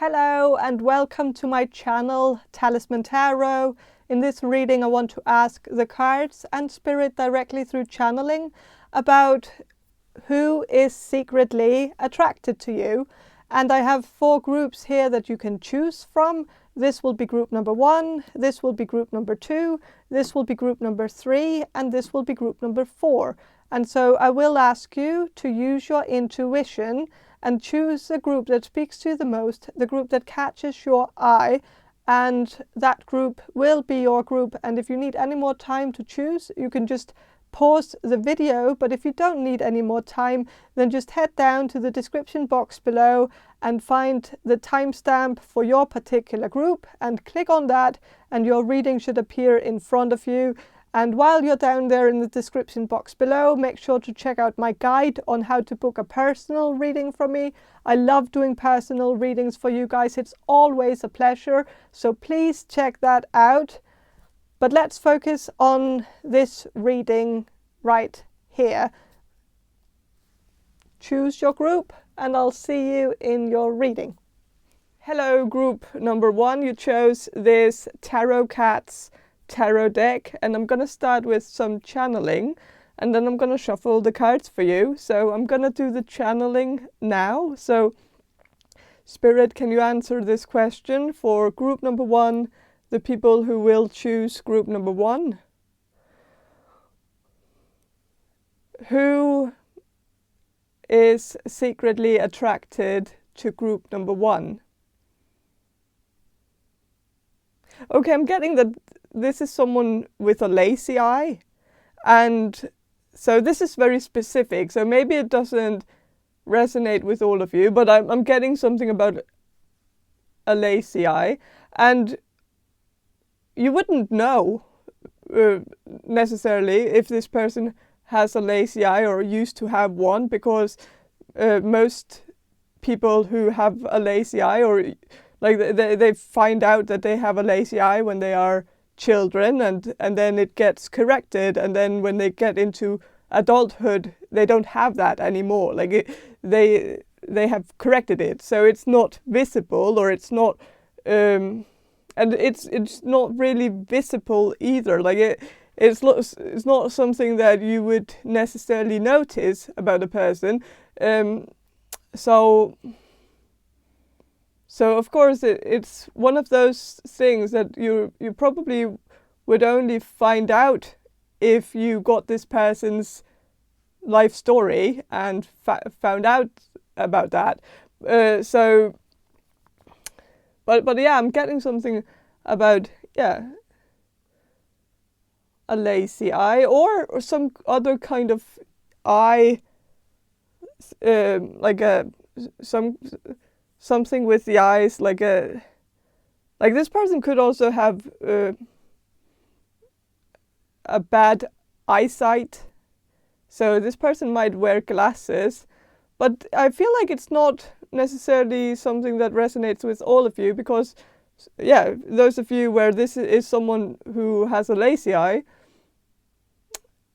Hello and welcome to my channel, Talisman Tarot. In this reading I want to ask the cards and spirit directly through channeling about who is secretly attracted to you. And I have 4 groups here that you can choose from. This will be group number 1, this will be group number 2, this will be group number 3, and this will be group number 4. And so I will ask you to use your intuition and choose the group that speaks to you the most, the group that catches your eye, and that group will be your group. And if you need any more time to choose, you can just pause the video, but if you don't need any more time, then just head down to the description box below and find the timestamp for your particular group and click on that, and your reading should appear in front of you. And while you're down there in the description box below, make sure to check out my guide on how to book a personal reading from me. I love doing personal readings for you guys. It's always a pleasure. So please check that out. But let's focus on this reading right here. Choose your group and I'll see you in your reading. Hello, group number 1. You chose this Tarot Cats tarot deck, and I'm going to start with some channeling and then I'm going to shuffle the cards for you. So I'm going to do the channeling now. So Spirit, can you answer this question for group number 1, the people who will choose group number 1? Who is secretly attracted to group number 1? Okay, I'm getting that this is someone with a lazy eye, and so this is very specific, so maybe it doesn't resonate with all of you, but I'm getting something about a lazy eye, and you wouldn't know necessarily if this person has a lazy eye or used to have one, because most people who have a lazy eye, or like they find out that they have a lazy eye when they are children, and then it gets corrected, and then when they get into adulthood they don't have that anymore. Like they have corrected it, so it's not visible, or it's not and it's not really visible either. Like it's not something that you would necessarily notice about a person. So of course it's one of those things that you probably would only find out if you got this person's life story and found out about that. But yeah, I'm getting something about a lazy eye or some other kind of eye, like something with the eyes, like this person could also have a bad eyesight, so this person might wear glasses, but I feel like it's not necessarily something that resonates with all of you, because those of you where this is someone who has a lazy eye,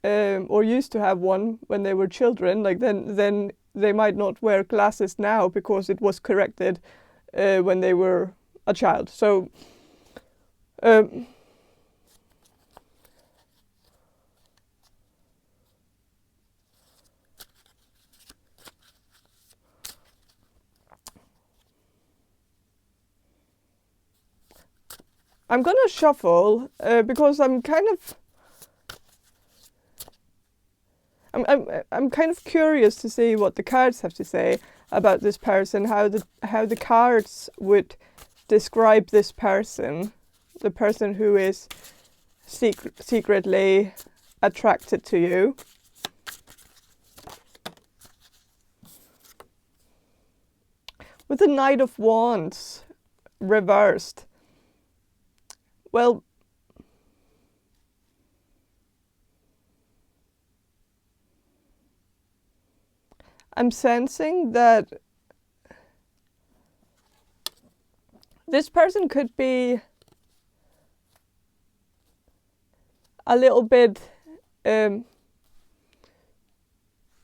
or used to have one when they were children, like then they might not wear glasses now because it was corrected when they were a child. So I'm gonna shuffle because I'm kind of curious to see what the cards have to say about this person, how the cards would describe this person, the person who is secretly attracted to you. With the Knight of Wands reversed. Well, I'm sensing that this person could be a little bit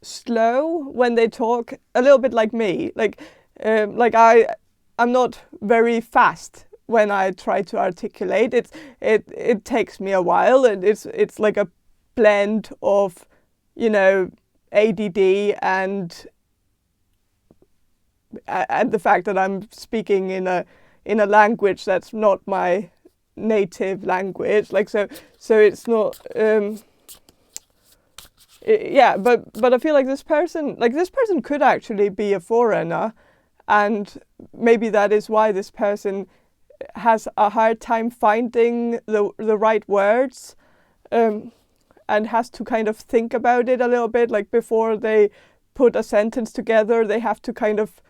slow when they talk, a little bit like me. Like I'm not very fast when I try to articulate. It takes me a while, and it's like a blend of, you know, ADD and the fact that I'm speaking in a language that's not my native language. Like so it's not. Yeah, but I feel like this person could actually be a foreigner, and maybe that is why this person has a hard time finding the right words, and has to kind of think about it a little bit. Like before they put a sentence together, they have to kind of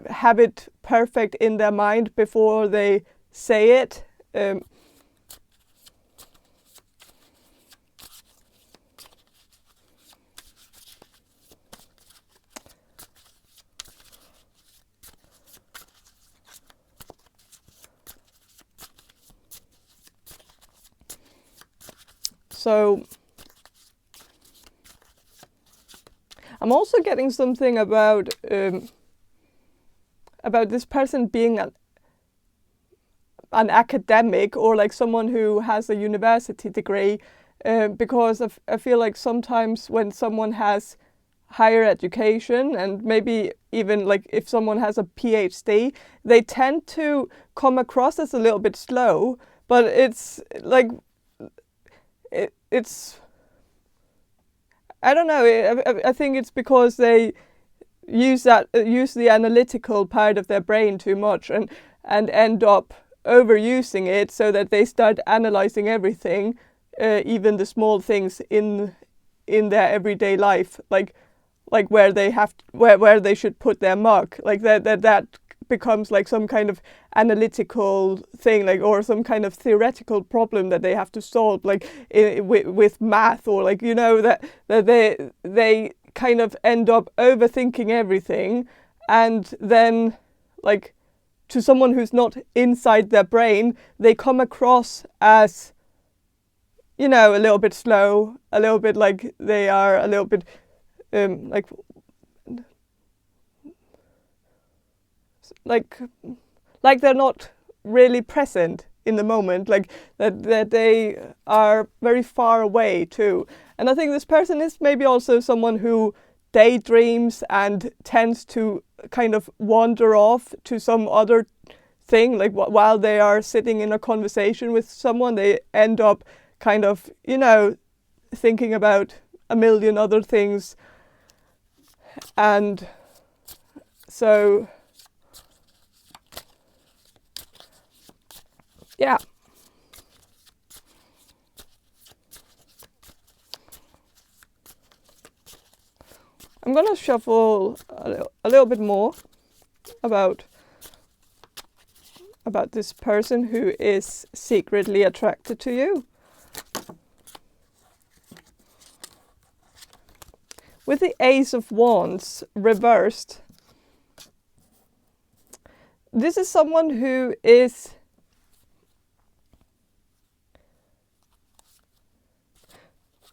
have it perfect in their mind before they say it. So I'm also getting something about this person being an academic, or like someone who has a university degree, because I feel like sometimes when someone has higher education, and maybe even like if someone has a PhD, they tend to come across as a little bit slow, but it's like it's I don't know. I think it's because they use the analytical part of their brain too much, and end up overusing it, so that they start analyzing everything, even the small things in their everyday life, like where they should put their mark, like that becomes like some kind of analytical thing, like, or some kind of theoretical problem that they have to solve, like with math, or like, you know, that they kind of end up overthinking everything, and then like to someone who's not inside their brain, they come across as, you know, a little bit slow, a little bit like they are a little bit like they're not really present in the moment, like that they are very far away too. And I think this person is maybe also someone who daydreams and tends to kind of wander off to some other thing, like while they are sitting in a conversation with someone, they end up kind of, you know, thinking about a million other things. And so yeah. I'm gonna shuffle a little bit more about this person who is secretly attracted to you. With the Ace of Wands reversed, this is someone who is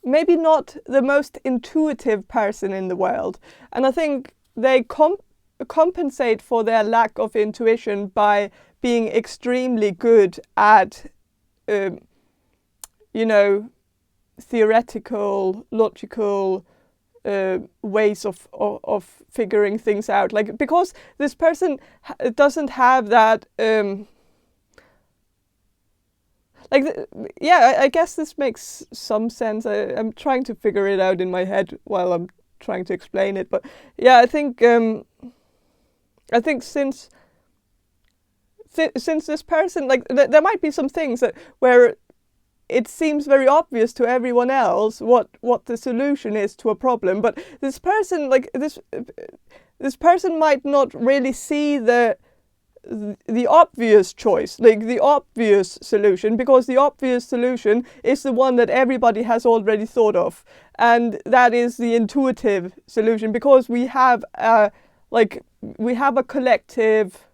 maybe not the most intuitive person in the world. And I think they compensate for their lack of intuition by being extremely good at, you know, theoretical, logical ways of figuring things out. Like, because this person doesn't have that... I guess this makes some sense. I'm trying to figure it out in my head while I'm trying to explain it. But yeah, I think since this person, like, there might be some things where it seems very obvious to everyone else what the solution is to a problem, but this person, like this person might not really see the obvious choice, like the obvious solution, because the obvious solution is the one that everybody has already thought of, and that is the intuitive solution, because we have a collective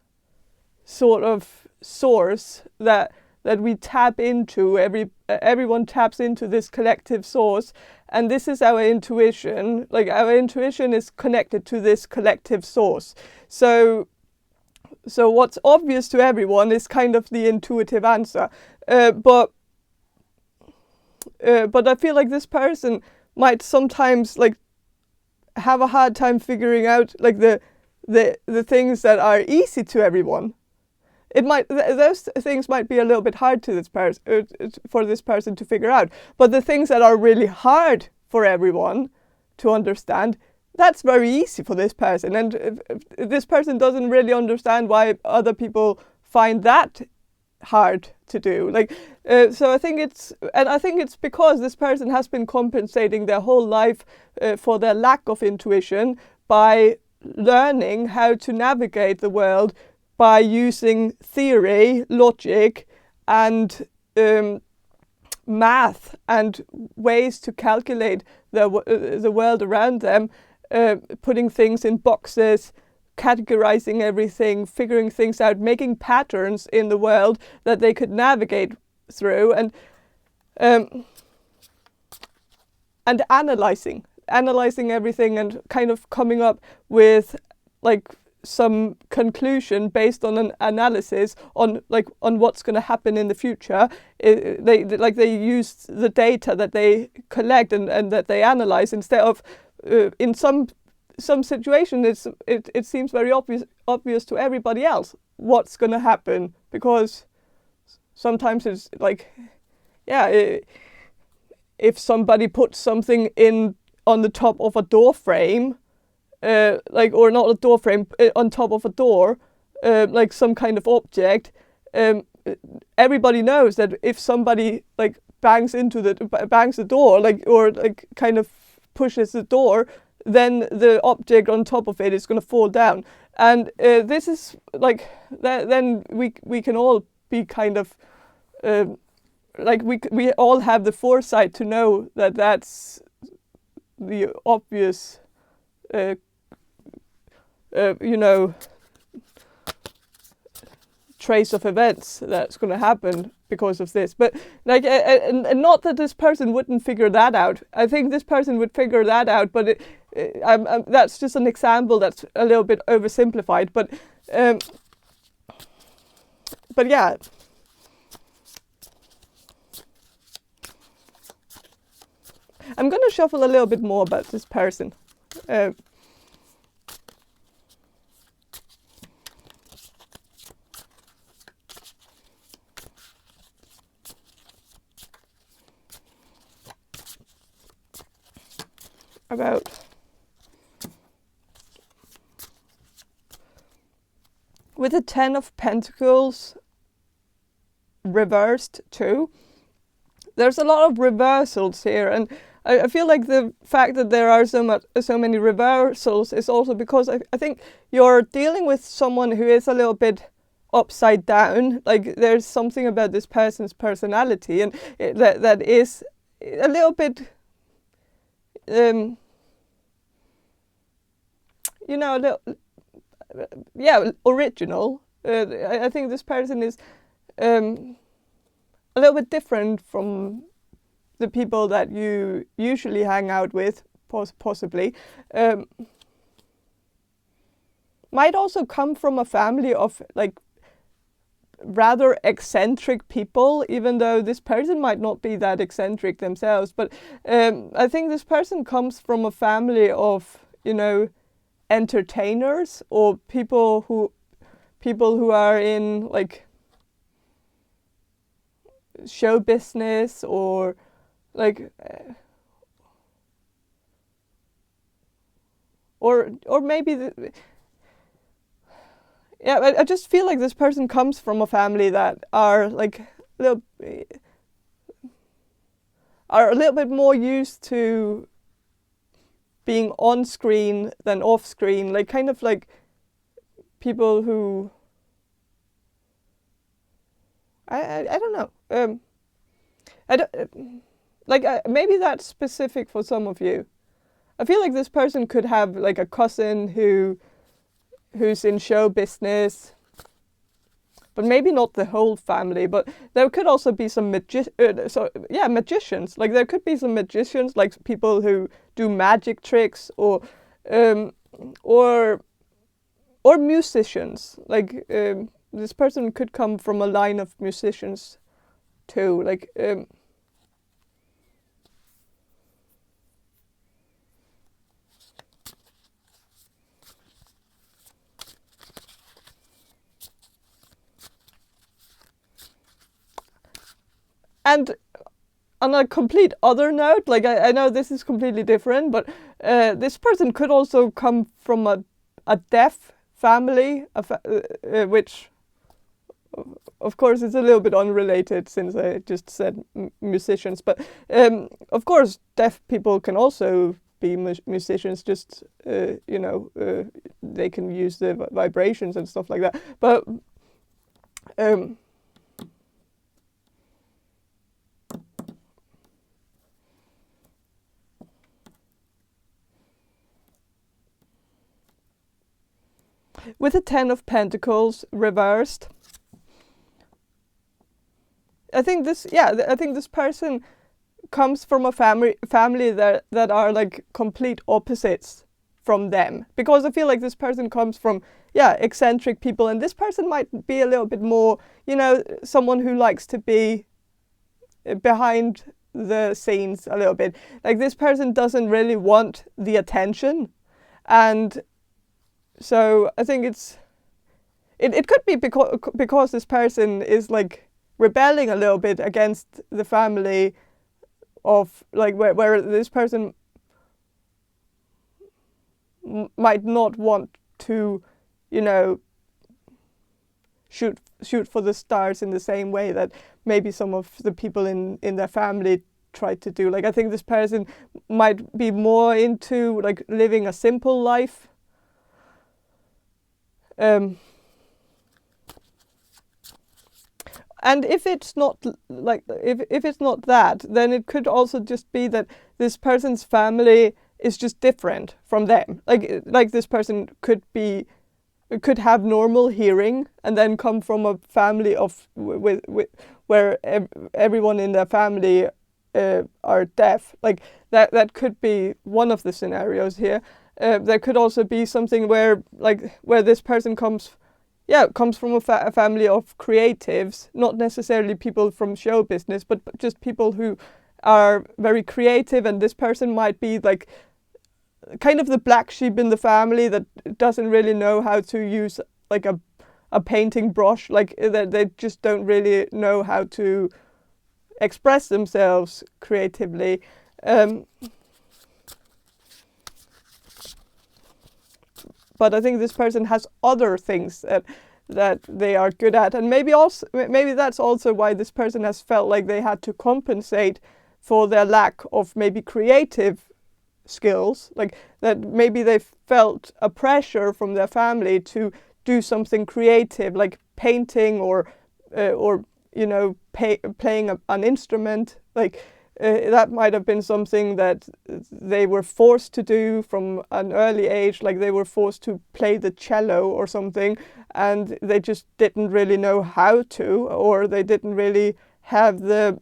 sort of source that we tap into. Everyone taps into this collective source, and this is our intuition. Like, our intuition is connected to this collective source. So So what's obvious to everyone is kind of the intuitive answer. But I feel like this person might sometimes like have a hard time figuring out like the things that are easy to everyone. It might those things might be a little bit hard to this person for this person to figure out. But the things that are really hard for everyone to understand, that's very easy for this person. And if this person doesn't really understand why other people find that hard to do. Like, so I think it's because this person has been compensating their whole life for their lack of intuition by learning how to navigate the world by using theory, logic, and math and ways to calculate the world around them, putting things in boxes, categorizing everything, figuring things out, making patterns in the world that they could navigate through, and analyzing everything and kind of coming up with like some conclusion based on an analysis on what's going to happen in the future. They use the data that they collect and that they analyze instead of in some situations it seems very obvious to everybody else what's going to happen, because sometimes it's like, yeah, if somebody puts something in on the top of a door frame, or not a door frame, on top of a door, like some kind of object, everybody knows that if somebody like bangs the door, like, or like kind of pushes the door, then the object on top of it is going to fall down. And this is like then we can all be kind of like we all have the foresight to know that that's the obvious trace of events that's going to happen because of this. But like, and not that this person wouldn't figure that out. I think this person would figure that out, but that's just an example that's a little bit oversimplified. But yeah. I'm going to shuffle a little bit more about this person. About with the Ten of Pentacles reversed too, there's a lot of reversals here, and I feel like the fact that there are so many reversals is also because I think you're dealing with someone who is a little bit upside down. Like, there's something about this person's personality and that is a little bit original. I think this person is a little bit different from the people that you usually hang out with, possibly. Might also come from a family of like rather eccentric people, even though this person might not be that eccentric themselves. But I think this person comes from a family of, entertainers, or people who are in like show business, or like or maybe I just feel like this person comes from a family that are like a little bit more used to being on screen than off screen, like kind of like people who I don't know. I don't like maybe that's specific for some of you. I feel like this person could have like a cousin who's in show business, but maybe not the whole family. But there could also be some magicians. Like, there could be some magicians, like people who do magic tricks, or or musicians. Like this person could come from a line of musicians too. Like and on a complete other note, like I know this is completely different, but this person could also come from a deaf family, which of course is a little bit unrelated since I just said musicians. But of course, deaf people can also be musicians. Just they can use the vibrations and stuff like that. But with the Ten of Pentacles reversed, I think this person comes from a family that are like complete opposites from them, because I feel like this person comes from eccentric people, and this person might be a little bit more, someone who likes to be behind the scenes a little bit. Like this person doesn't really want the attention, and so I think it could be because this person is like rebelling a little bit against the family of like where this person might not want to, shoot for the stars in the same way that maybe some of the people in their family try to do. Like I think this person might be more into like living a simple life. And if it's not like if it's not that, then it could also just be that this person's family is just different from them. Like this person could have normal hearing and then come from a family of with where everyone in their family are deaf. Like that could be one of the scenarios here. There could also be something where this person comes from a family of creatives, not necessarily people from show business, but just people who are very creative, and this person might be like kind of the black sheep in the family that doesn't really know how to use like a painting brush, like they just don't really know how to express themselves creatively. But I think this person has other things that they are good at, and maybe that's also why this person has felt like they had to compensate for their lack of maybe creative skills, like that maybe they felt a pressure from their family to do something creative, like painting or playing an instrument. Like that might have been something that they were forced to do from an early age, like they were forced to play the cello or something, and they just didn't really know how to, or they didn't really have the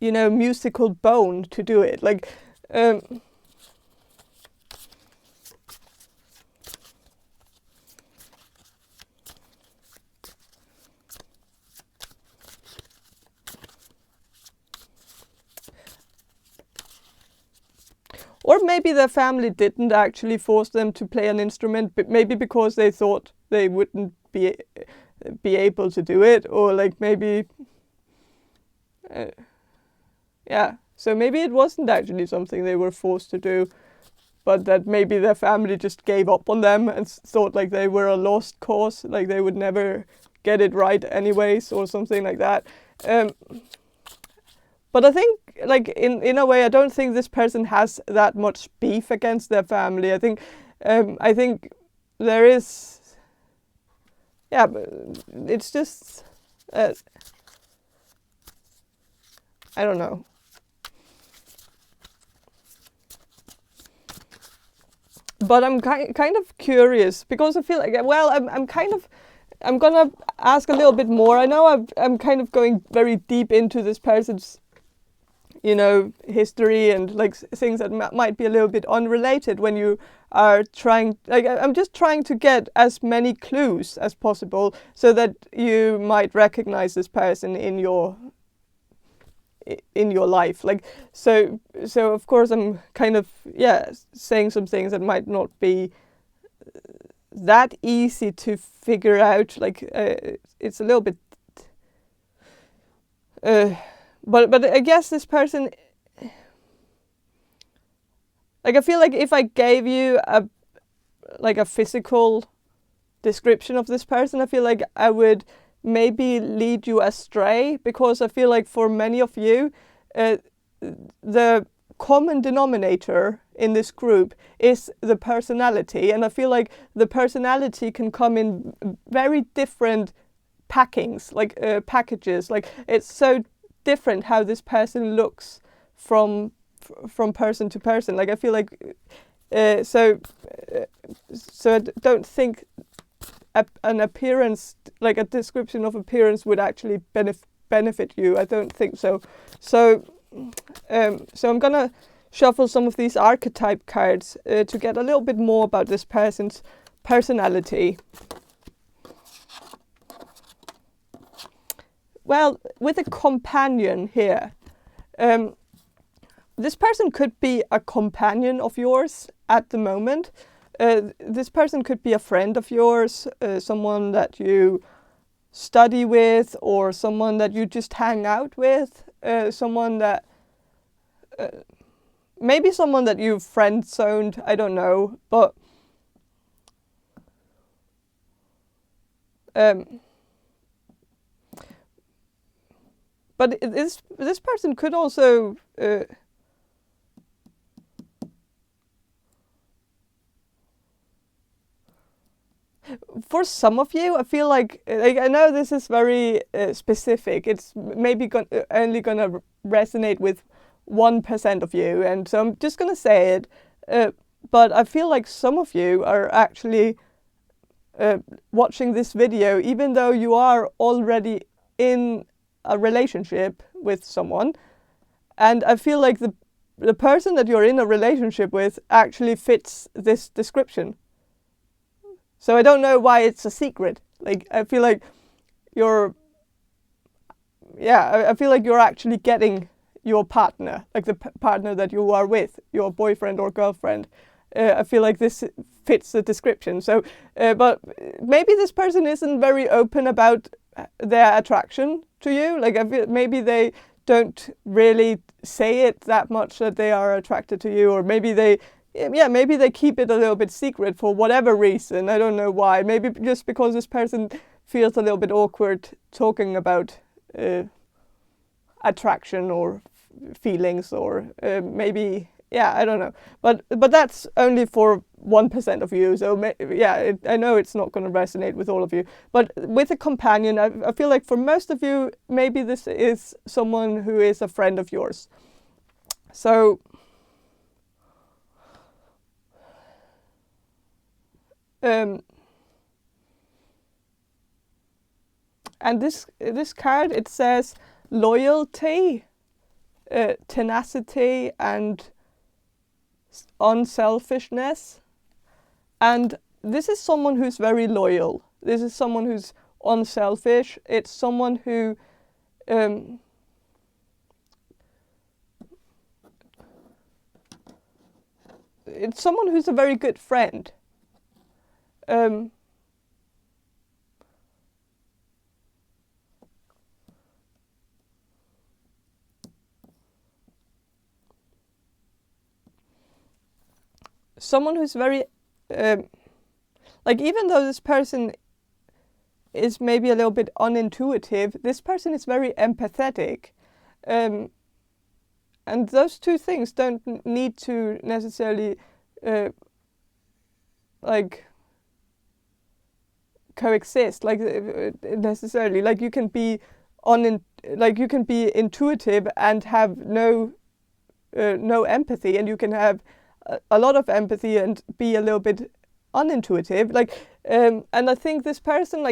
musical bone to do it. Like or maybe their family didn't actually force them to play an instrument, but maybe because they thought they wouldn't be able to do it, or like maybe so maybe it wasn't actually something they were forced to do, but that maybe their family just gave up on them and thought like they were a lost cause, like they would never get it right anyways, or something like that. But I think, like in a way, I don't think this person has that much beef against their family. I think there is, but it's just, I don't know. But I'm kind of curious, because I feel like, I'm gonna ask a little bit more. I know I'm kind of going very deep into this person's you know, history and like things that might be a little bit unrelated when you are trying, like I'm just trying to get as many clues as possible so that you might recognize this person in your life. Like so of course I'm kind of saying some things that might not be that easy to figure out. Like it's a little bit but I guess this person, like I feel like if I gave you a physical description of this person, I feel like I would maybe lead you astray, because I feel like for many of you, the common denominator in this group is the personality, and I feel like the personality can come in very different packings, like packages. Like it's so different how this person looks from person to person. Like I feel like so I don't think an appearance, like a description of appearance, would actually benefit you. I don't think so. So I'm gonna shuffle some of these archetype cards to get a little bit more about this person's personality. Well, with a companion here, this person could be a companion of yours at the moment. This person could be a friend of yours, someone that you study with, or someone that you just hang out with, someone that maybe someone that you've friend-zoned, I don't know, but this person could also for some of you, I feel like I know this is very specific. It's maybe only gonna resonate with 1% of you, and so I'm just gonna say it. But I feel like some of you are actually watching this video, even though you are already in a relationship with someone, and I feel like the person that you're in a relationship with actually fits this description. So I don't know why it's a secret. Like I feel like I feel like you're actually getting your partner, like the partner that you are with, your boyfriend or girlfriend. I feel like this fits the description. So, but maybe this person isn't very open about their attraction to you. Like I feel maybe they don't really say it that much that they are attracted to you, or maybe they keep it a little bit secret for whatever reason. I don't know why. Maybe just because this person feels a little bit awkward talking about attraction or feelings, or maybe, I don't know. But that's only for 1% of you. So I know it's not going to resonate with all of you. But with a companion, I feel like for most of you, maybe this is someone who is a friend of yours. So and this card, it says loyalty, tenacity, and unselfishness. And this is someone who's very loyal. This is someone who's unselfish. It's someone who it's someone who's a very good friend. Someone who's very like, even though this person is maybe a little bit unintuitive, this person is very empathetic, and those two things don't need to necessarily like coexist, like necessarily. Like you can be intuitive and have no empathy, and you can have a lot of empathy and be a little bit unintuitive. Like and I think this person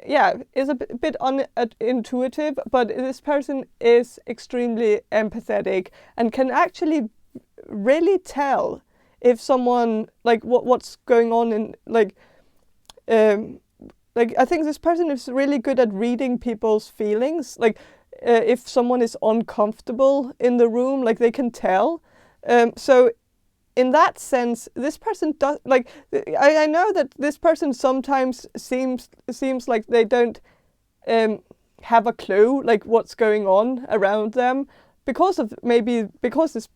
is a bit unintuitive, but this person is extremely empathetic and can actually really tell if someone, like, what's going on in, like I think this person is really good at reading people's feelings. Like, if someone is uncomfortable in the room, like, they can tell. So in that sense, this person does, like, I know that this person sometimes seems like they don't have a clue, like, what's going on around them, because this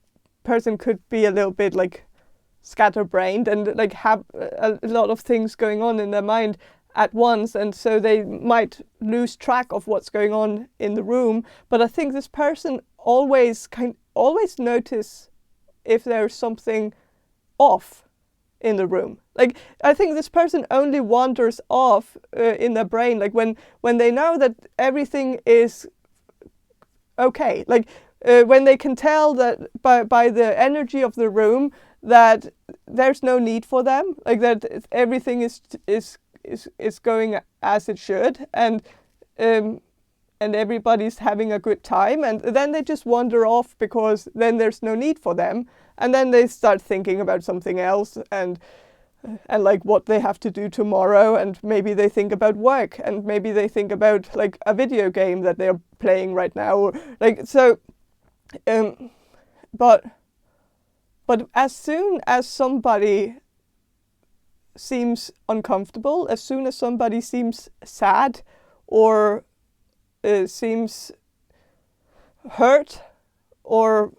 person could be a little bit, like, scatterbrained and, like, have a lot of things going on in their mind at once, and so they might lose track of what's going on in the room. But I think this person always notice if there's something off in the room. Like, I think this person only wanders off in their brain, like, when they know that everything is okay. Like, when they can tell that by the energy of the room that there's no need for them, like, that everything is going as it should, and everybody's having a good time, and then they just wander off because then there's no need for them, and then they start thinking about something else, and like what they have to do tomorrow, and maybe they think about work, and maybe they think about, like, a video game that they're playing right now, or, like, so but as soon as somebody seems uncomfortable, as soon as somebody seems sad or seems hurt or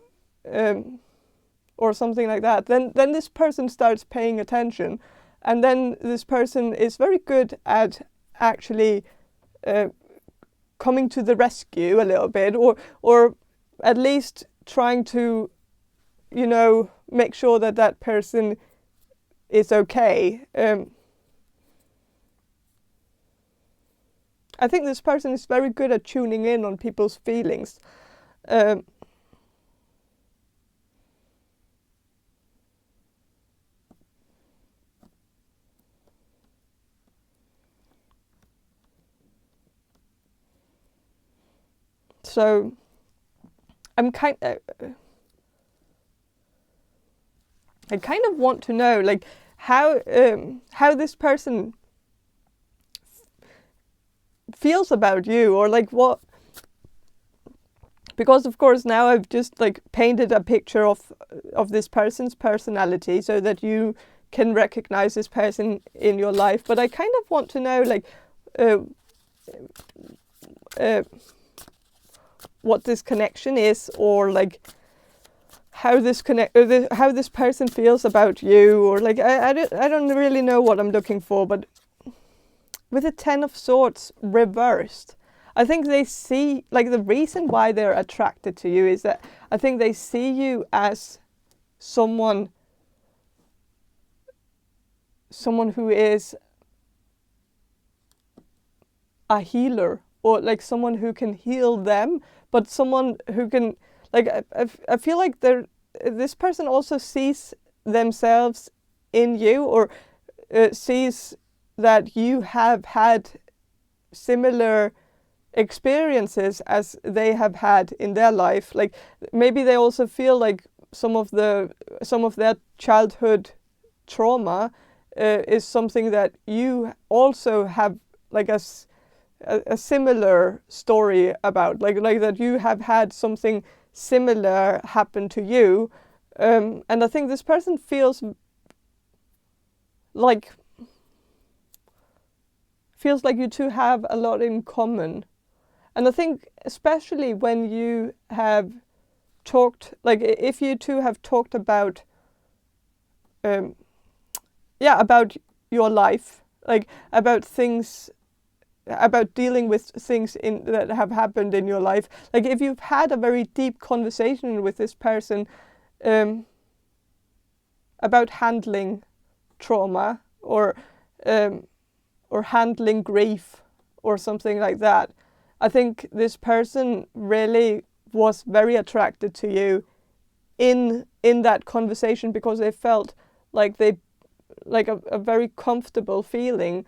something like that, then this person starts paying attention, and then this person is very good at actually coming to the rescue a little bit, or at least trying to, make sure that that person is okay. I think this person is very good at tuning in on people's feelings. So I kind of want to know, like, how this person feels about you, or, like, what, because of course now I've just, like, painted a picture of this person's personality so that you can recognize this person in your life, but I kind of want to know, like, what this connection is, or, like, how this person feels about you, or, like, I don't really know what I'm looking for. But with the 10 of Swords reversed, I think they see, like, the reason why they're attracted to you is that I think they see you as someone who is a healer, or, like, someone who can heal them, but someone who can, like, I feel like this person also sees themselves in you, or sees that you have had similar experiences as they have had in their life. Like, maybe they also feel like some of their childhood trauma is something that you also have, like, a similar story about, like that you have had something similar happen to you, and I think this person feels like you two have a lot in common. And I think especially when you have talked, like, if you two have talked about about your life, like, about things, about dealing with things that have happened in your life. Like, if you've had a very deep conversation with this person about handling trauma, or handling grief, or something like that, I think this person really was very attracted to you in that conversation, because they felt like a very comfortable feeling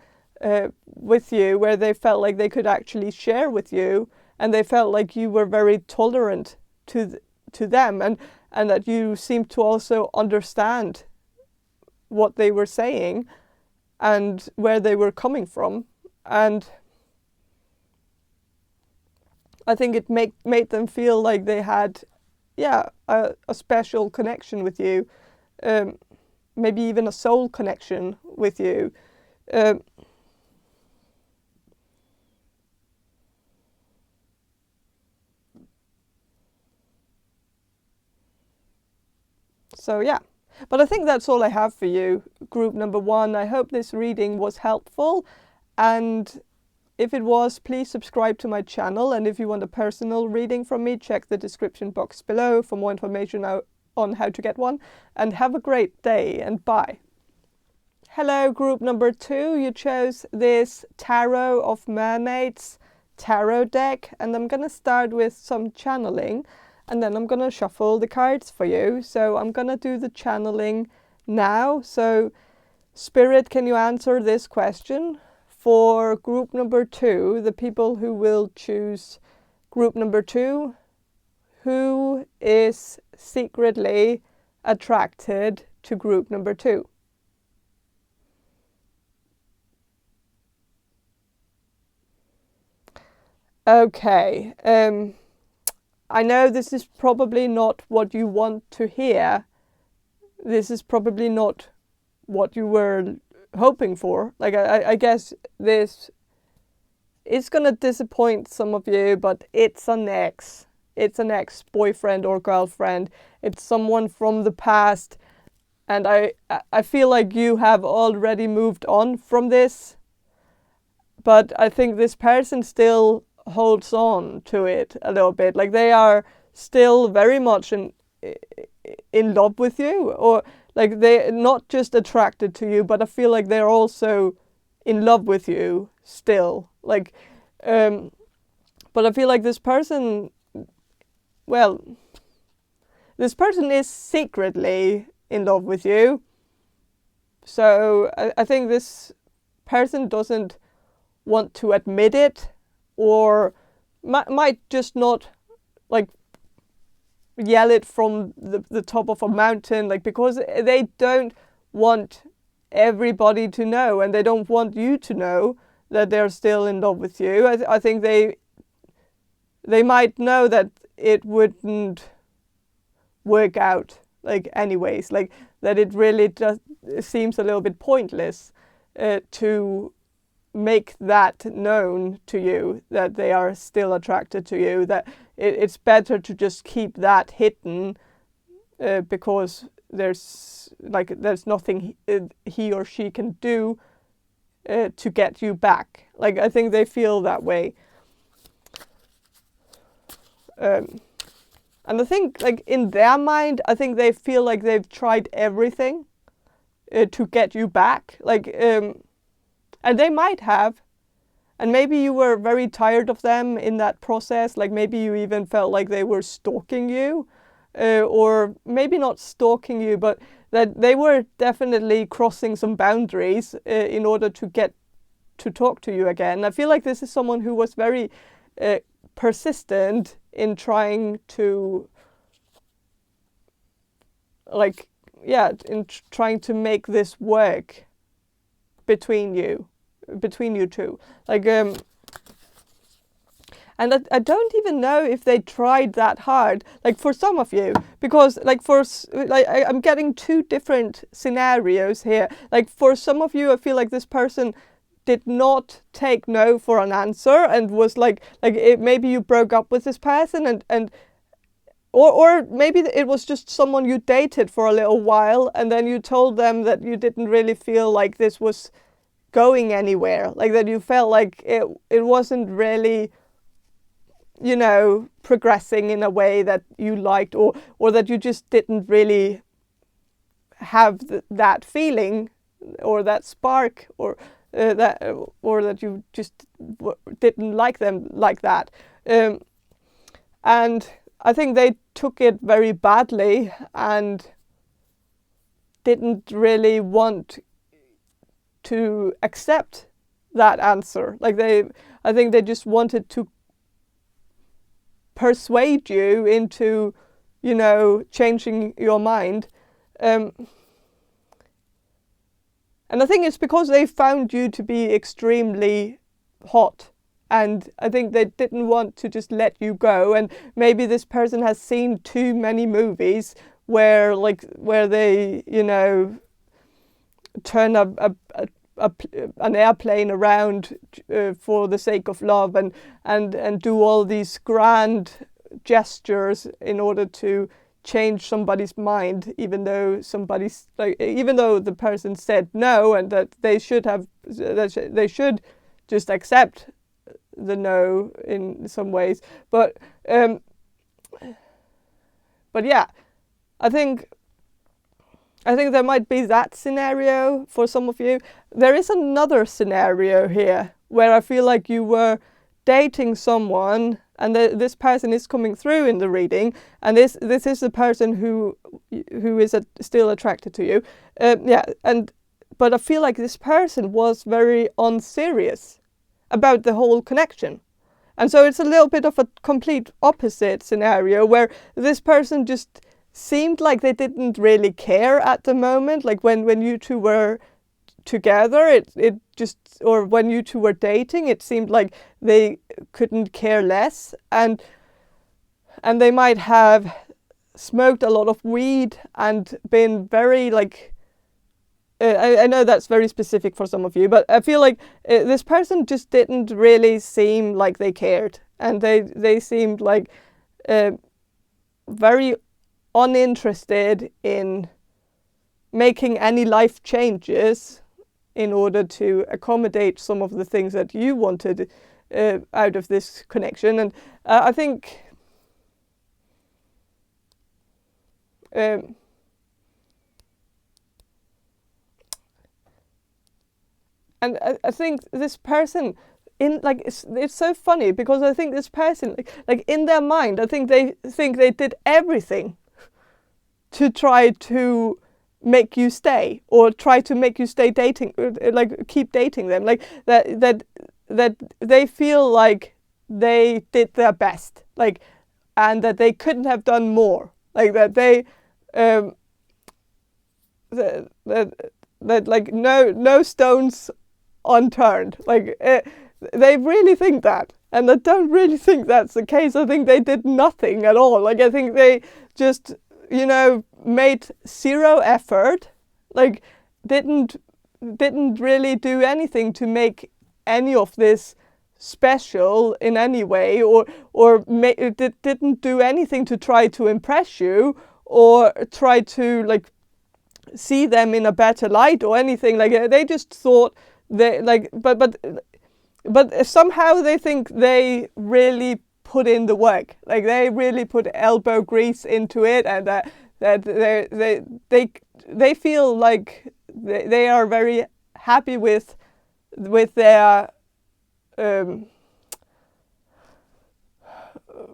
with you, where they felt like they could actually share with you, and they felt like you were very tolerant to them, and that you seemed to also understand what they were saying and where they were coming from. And I think it made them feel like they had, a special connection with you, maybe even a soul connection with you. So yeah, but I think that's all I have for you, group number 1. I hope this reading was helpful, and if it was, please subscribe to my channel, and if you want a personal reading from me, check the description box below for more information on how to get one, and have a great day, and bye. Hello, group number 2. You chose this Tarot of Mermaids tarot deck, and I'm going to start with some channeling, and then I'm going to shuffle the cards for you. So I'm going to do the channeling now. So Spirit, can you answer this question? For group number 2, the people who will choose group number 2, who is secretly attracted to group number 2? Okay, I know this is probably not what you want to hear. This is probably not what you were hoping for. Like, I guess this is gonna disappoint some of you, but it's an ex. It's an ex-boyfriend or girlfriend. It's someone from the past, and I feel like you have already moved on from this, but I think this person still holds on to it a little bit. Like, they are still very much in love with you, or like they're not just attracted to you, but I feel like they're also in love with you still. Like, but I feel like this person, well, this person is secretly in love with you. So I think this person doesn't want to admit it, or might just not like yell it from the top of a mountain, like, because they don't want everybody to know, and they don't want you to know that they're still in love with you. I think they might know that it wouldn't work out, like, anyways, like that it really just seems a little bit pointless to make that known to you, that they are still attracted to you, that it's better to just keep that hidden, because there's nothing he or she can do to get you back. Like, I think they feel that way. And I think, like, in their mind, I think they feel like they've tried everything to get you back. Like, and they might have. And maybe you were very tired of them in that process. Like, maybe you even felt like they were stalking you. Or maybe not stalking you, but that they were definitely crossing some boundaries in order to get to talk to you again. I feel like this is someone who was very persistent in trying to, like, trying to make this work between you two. Like, and I don't even know if they tried that hard, like, for some of you, because, like, I'm getting two different scenarios here. Like, for some of you, I feel like this person did not take no for an answer, and was maybe you broke up with this person, or maybe it was just someone you dated for a little while, and then you told them that you didn't really feel like this was going anywhere, like that you felt like it wasn't really, you know, progressing in a way that you liked, or that you just didn't really have that feeling, or that spark, or that you just didn't like them like that. And I think they took it very badly and didn't really want to accept that answer. Like I think they just wanted to persuade you into, you know, changing your mind. And I think it's because they found you to be extremely hot. And I think they didn't want to just let you go. And maybe this person has seen too many movies where they, you know, turn an airplane around for the sake of love, and do all these grand gestures in order to change somebody's mind, even though the person said no, and that they should just accept the no in some ways. But yeah, I think there might be that scenario for some of you. There is another scenario here where I feel like you were dating someone, and this person is coming through in the reading, and this is the person who is still attracted to you. But I feel like this person was very unserious about the whole connection. And so it's a little bit of a complete opposite scenario where this person just seemed like they didn't really care at the moment. Like when you two were together, or when you two were dating, it seemed like they couldn't care less, and they might have smoked a lot of weed and been very like, I know that's very specific for some of you, but I feel like this person just didn't really seem like they cared, and they seemed like very uninterested in making any life changes in order to accommodate some of the things that you wanted out of this connection. And I think and I think this person, it's so funny because I think this person, like in their mind, I think they did everything to try to make you stay, or try to make you stay dating, like keep dating them, like that they feel like they did their best, like, and that they couldn't have done more, like that they that like no stones unturned, like they really think that, and I don't really think that's the case. I think they did nothing at all. Like I think they just, you know, made zero effort, like didn't really do anything to make any of this special in any way, or didn't do anything to try to impress you, or try to like see them in a better light or anything. Like they just thought they like, but somehow they think they really put in the work, like they really put elbow grease into it, and that they feel like they are very happy with their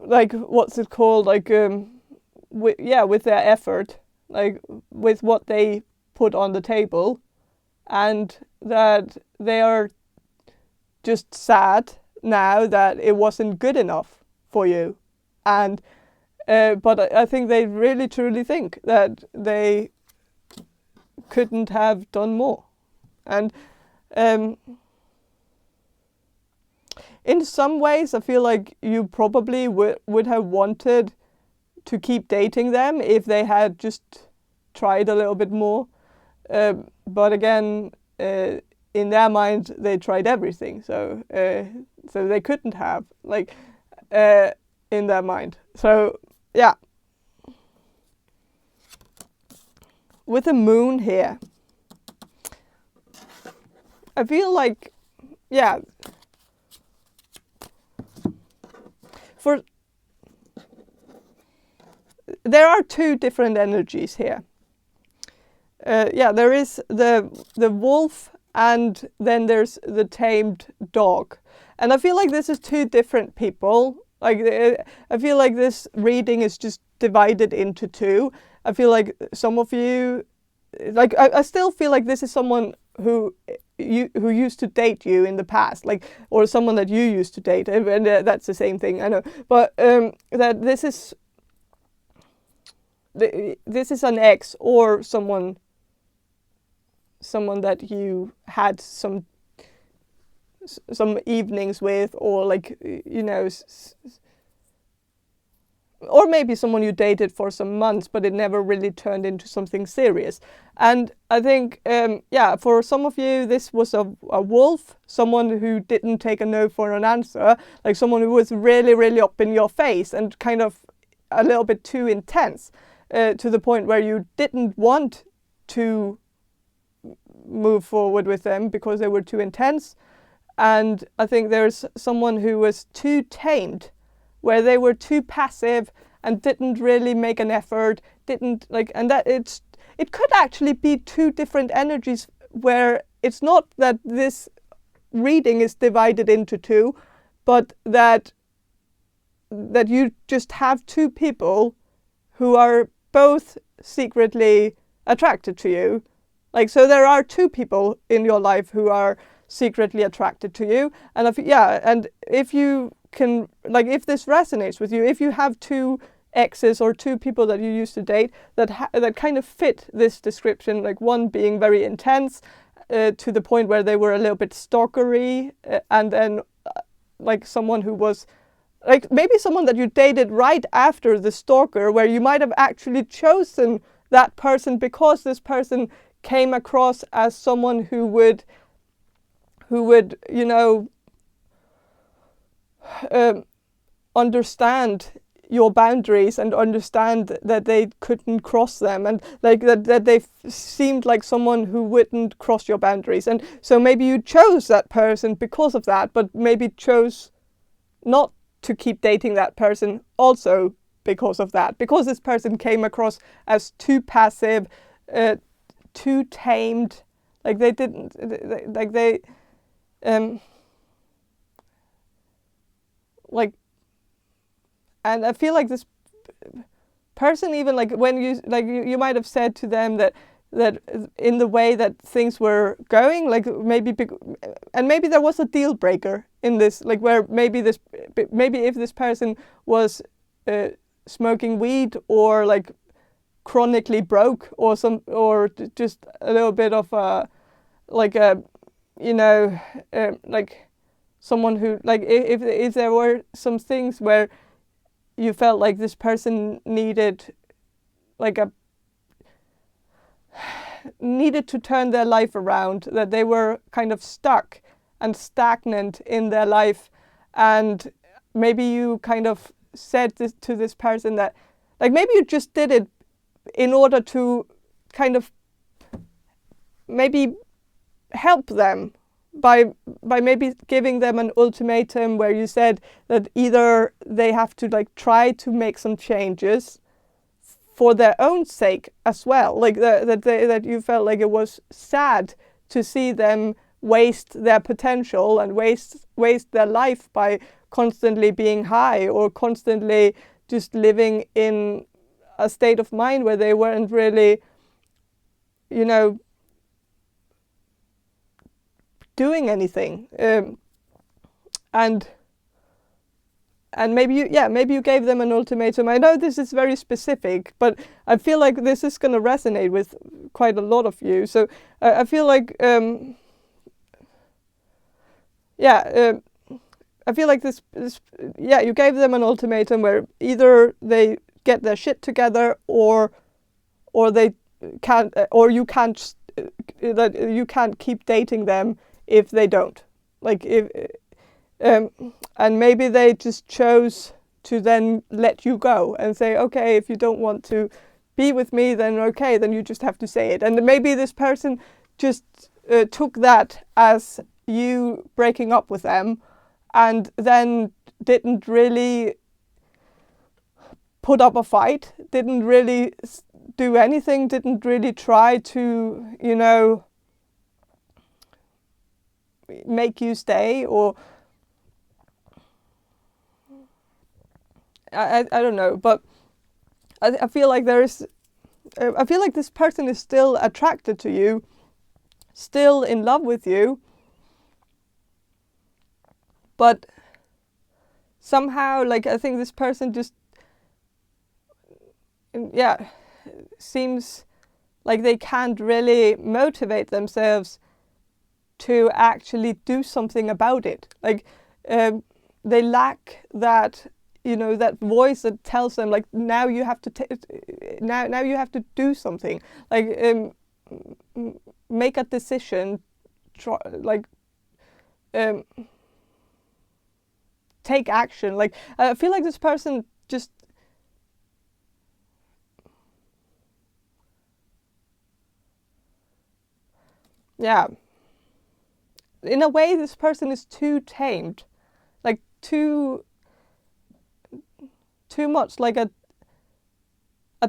like, what's it called, like with their effort, like with what they put on the table, and that they are just sad now that it wasn't good enough for you. And but I think they really truly think that they couldn't have done more. And in some ways I feel like you probably would have wanted to keep dating them if they had just tried a little bit more. But again, in their mind they tried everything, so they couldn't have, like, in their mind. So yeah, with the moon here, I feel like, yeah, there are two different energies here. Yeah, there is the wolf, and then there's the tamed dog. And I feel like this is two different people. Like I feel like this reading is just divided into two. I feel like some of you, like I still feel like this is someone who who used to date you in the past, like, or someone that you used to date, and that's the same thing, I know, but that this is an ex or someone that you had some evenings with, or like, you know, or maybe someone you dated for some months, but it never really turned into something serious. And I think, for some of you, this was a wolf, someone who didn't take a no for an answer, like someone who was really, really up in your face and kind of a little bit too intense, to the point where you didn't want to move forward with them because they were too intense. And I think there's someone who was too tamed, where they were too passive and didn't really make an effort, and that it could actually be two different energies, where it's not that this reading is divided into two, but that you just have two people who are both secretly attracted to you. Like, so there are two people in your life who are secretly attracted to you. And if you can, like, if this resonates with you, if you have two exes or two people that you used to date that kind of fit this description, like one being very intense, to the point where they were a little bit stalkery, and then like someone who was like maybe someone that you dated right after the stalker, where you might have actually chosen that person because this person came across as someone who would, you know, understand your boundaries and understand that they couldn't cross them, and like that they seemed like someone who wouldn't cross your boundaries. And so maybe you chose that person because of that, but maybe chose not to keep dating that person also because of that, because this person came across as too passive, too tamed, like they didn't, like they, like, and I feel like this person, even like when you might have said to them that in the way that things were going, like maybe there was a deal breaker in this, like where maybe if this person was smoking weed, or like chronically broke, or just a little bit of like someone who, like, if there were some things where you felt like this person needed to turn their life around, that they were kind of stuck and stagnant in their life, and maybe you kind of said this to this person, that like maybe you just did it in order to kind of maybe help them by maybe giving them an ultimatum, where you said that either they have to like try to make some changes for their own sake as well, like that you felt like it was sad to see them waste their potential and waste their life by constantly being high, or constantly just living in a state of mind where they weren't really, you know, doing anything, and maybe you gave them an ultimatum. I know this is very specific, but I feel like this is going to resonate with quite a lot of you. So I feel like I feel like this you gave them an ultimatum where either they get their shit together, or they can't, or you can't, that you can't keep dating them if they don't. Like, if and maybe they just chose to then let you go and say, okay, if you don't want to be with me, then okay, then you just have to say it. And maybe this person just took that as you breaking up with them, and then didn't really put up a fight, didn't really do anything, didn't really try to, you know, make you stay, or I don't know, but I feel like I feel like this person is still attracted to you, still in love with you, but somehow, like, I think this person just, yeah, seems like they can't really motivate themselves to actually do something about it. Like, they lack that, that voice that tells them, like, now you have to now you have to do something. Like, make a decision. Take action. Like, I feel like this person just, yeah, in a way this person is too tamed, like too much like a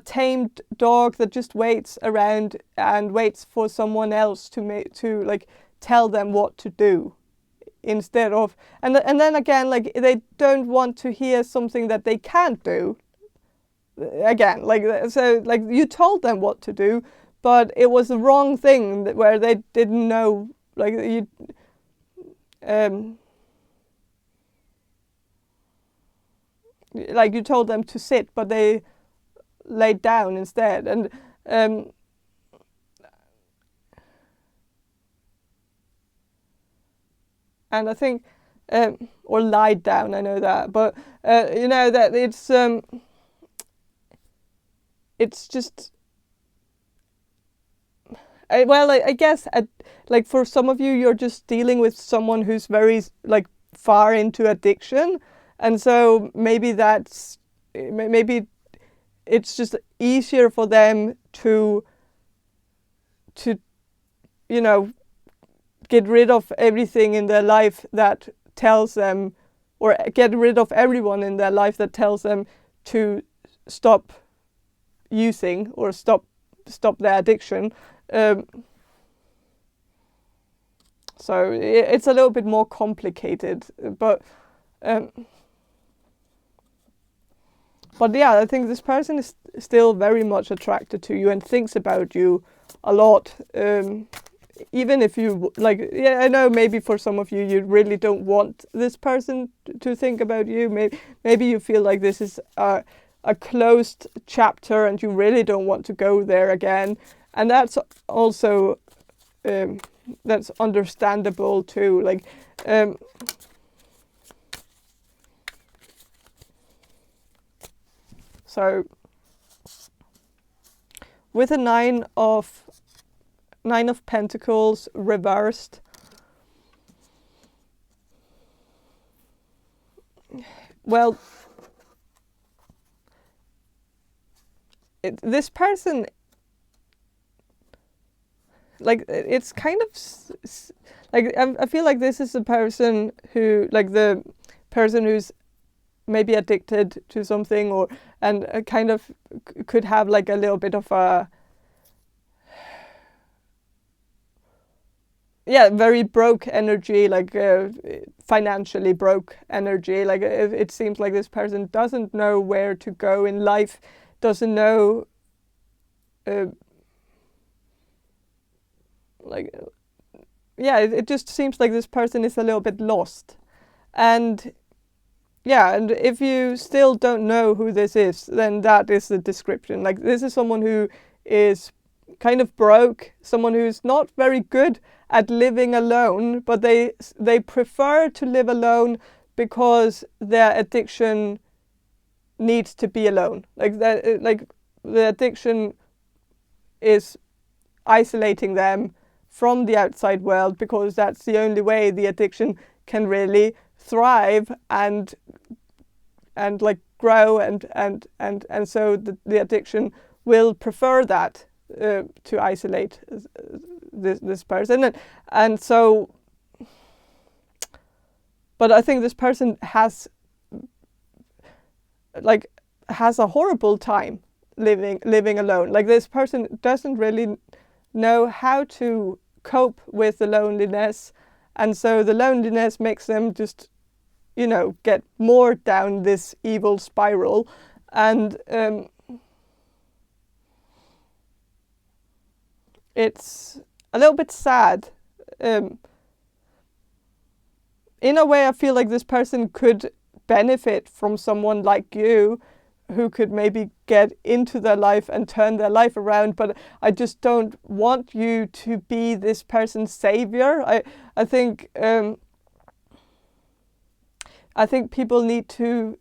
tamed dog that just waits around and waits for someone else to like tell them what to do, instead of, and then again, like, they don't want to hear something that they can't do. Again, like, so, like, you told them what to do, but it was the wrong thing where they didn't know, like, like, you told them to sit, but they laid down instead, and I think, or lied down, I know that, but that it's just, I guess, like, for some of you, you're just dealing with someone who's very, like, far into addiction, and so maybe it's just easier for them to get rid of everything in their life that tells them, or get rid of everyone in their life that tells them to stop using or stop their addiction. So it's a little bit more complicated, but yeah, I think this person is still very much attracted to you and thinks about you a lot. Even if you, like, yeah, I know maybe for some of you, you really don't want this person to think about you. Maybe you feel like this is a closed chapter and you really don't want to go there again. And that's also, that's understandable too. Like, so with a Nine of Pentacles reversed, well, this person, like, it's kind of like, I feel like this is the person who, like, the person who's maybe addicted to something, or and kind of could have like a little bit of a, yeah, very broke energy, like financially broke energy. Like, it seems like this person doesn't know where to go in life, doesn't know, like, yeah, it just seems like this person is a little bit lost. And yeah, and if you still don't know who this is, then that is the description. Like, this is someone who is kind of broke, someone who's not very good at living alone, but they prefer to live alone because their addiction needs to be alone. Like, that, like, the addiction is isolating them from the outside world, because that's the only way the addiction can really thrive and like grow, and so the addiction will prefer that, to isolate this person, and so, but I think this person has a horrible time living alone. Like, this person doesn't really know how to cope with the loneliness, and so the loneliness makes them just, get more down this evil spiral. And it's, a little bit sad. In a way, I feel like this person could benefit from someone like you, who could maybe get into their life and turn their life around, but I just don't want you to be this person's savior. I think people need to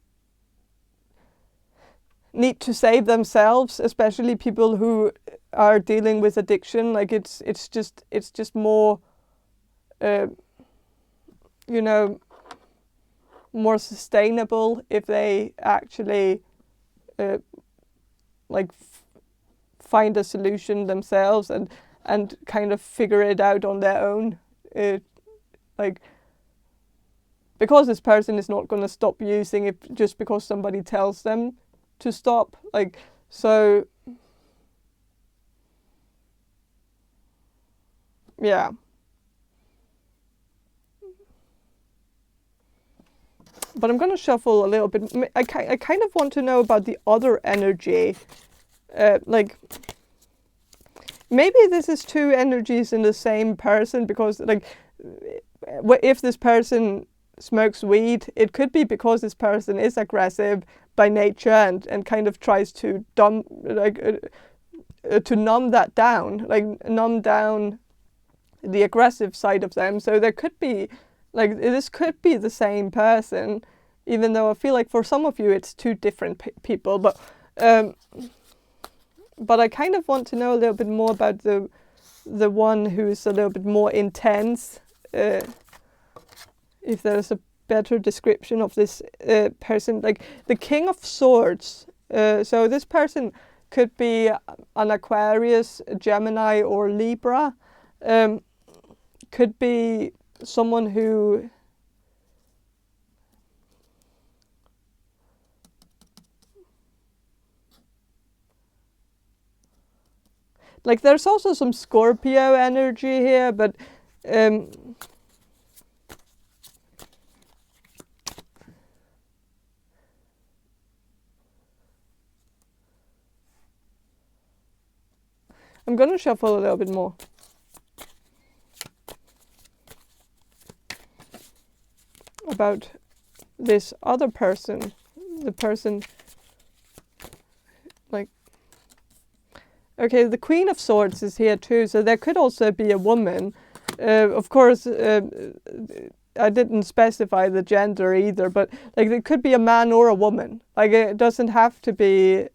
save themselves, especially people who are dealing with addiction. Like it's just more you know, more sustainable if they actually like find a solution themselves and kind of figure it out on their own. Like, because this person is not going to stop using it just because somebody tells them to stop. Like, so yeah. But I'm going to shuffle a little bit. I kind of want to know about the other energy. Like, maybe this is two energies in the same person, because like, if this person smokes weed, it could be because this person is aggressive by nature and kind of tries to numb that down, like numb down the aggressive side of them. So there could be, like, this could be the same person, even though I feel like for some of you it's two different people. But I kind of want to know a little bit more about the one who's a little bit more intense. If there's a better description of this person, like the King of Swords. So this person could be an Aquarius, Gemini, or Libra. Could be someone who like, there's also some Scorpio energy here, but I'm going to shuffle a little bit more. About this other person, the person, like, okay, the Queen of Swords is here too, so there could also be a woman. Of course, I didn't specify the gender either, but like, it could be a man or a woman. Like, it doesn't have to be,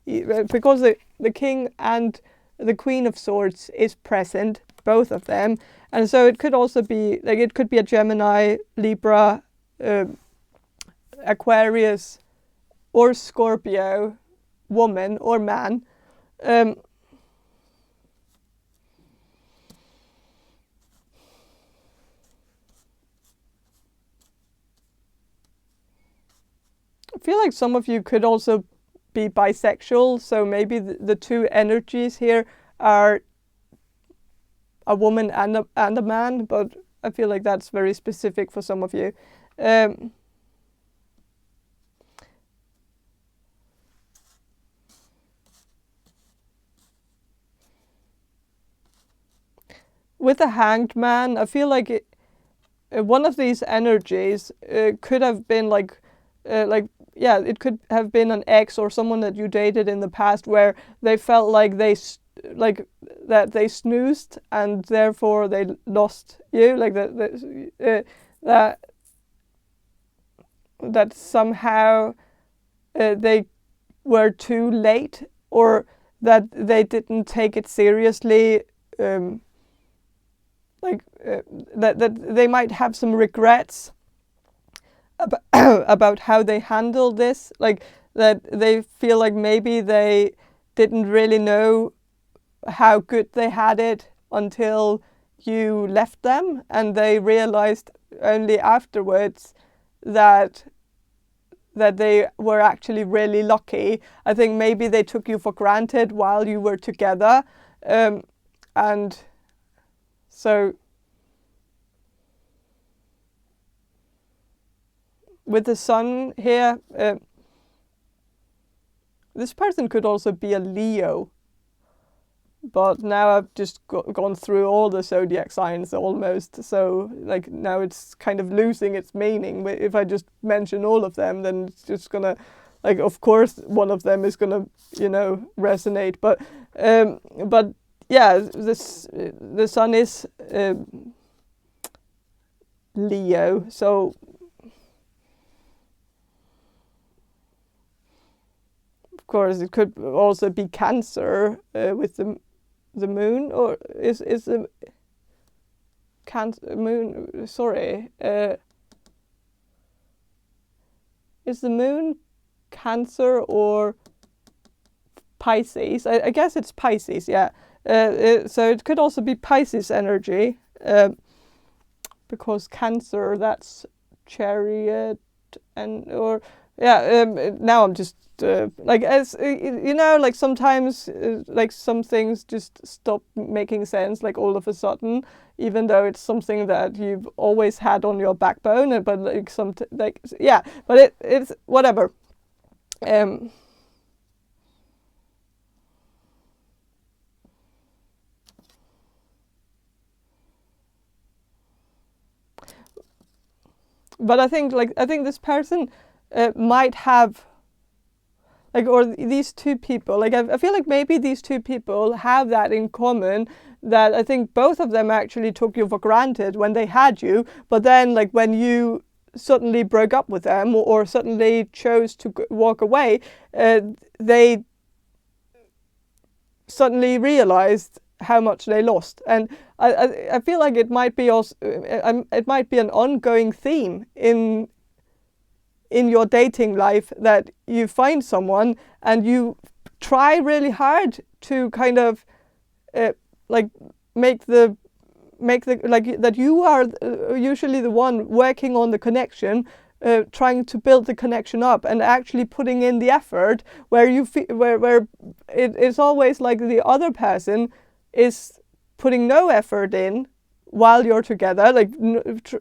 because the King and the Queen of Swords is present, both of them. And so it could also be, like, it could be a Gemini, Libra, Aquarius, or Scorpio, woman or man. I feel like some of you could also be bisexual, so maybe the two energies here are a woman and a man, but I feel like that's very specific for some of you. With the Hanged Man, I feel like one of these energies could have been like, it could have been an ex or someone that you dated in the past, where they felt like that they snoozed and therefore they lost you, like that somehow they were too late, or that they didn't take it seriously. That they might have some regrets about how they handled this, like that they feel like maybe they didn't really know how good they had it until you left them, and they realized only afterwards that they were actually really lucky. I think maybe they took you for granted while you were together, and so with the Sun here, this person could also be a Leo, but now I've just gone through all the zodiac signs almost, so like now it's kind of losing its meaning. If I just mention all of them, then it's just gonna, like, of course one of them is gonna, you know, resonate, but yeah, the sun is Leo, so of course it could also be Cancer with the moon, or is the Cancer moon? Sorry, is the moon Cancer or Pisces? I guess it's Pisces. Yeah. So it could also be Pisces energy, because Cancer, that's Chariot, and or yeah. Now I'm just like, as you know, like sometimes like some things just stop making sense, like all of a sudden, even though it's something that you've always had on your backbone, but like yeah, but it's whatever. But I think this person might have, like, or these two people, like I feel like maybe these two people have that in common, that I think both of them actually took you for granted when they had you, but then like when you suddenly broke up with them, or suddenly chose to walk away, they suddenly realized how much they lost. And I feel like it might be also it might be an ongoing theme in your dating life, that you find someone and you try really hard to kind of like make the like that you are usually the one working on the connection, trying to build the connection up and actually putting in the effort, where you where it's always like the other person is putting no effort in while you're together, like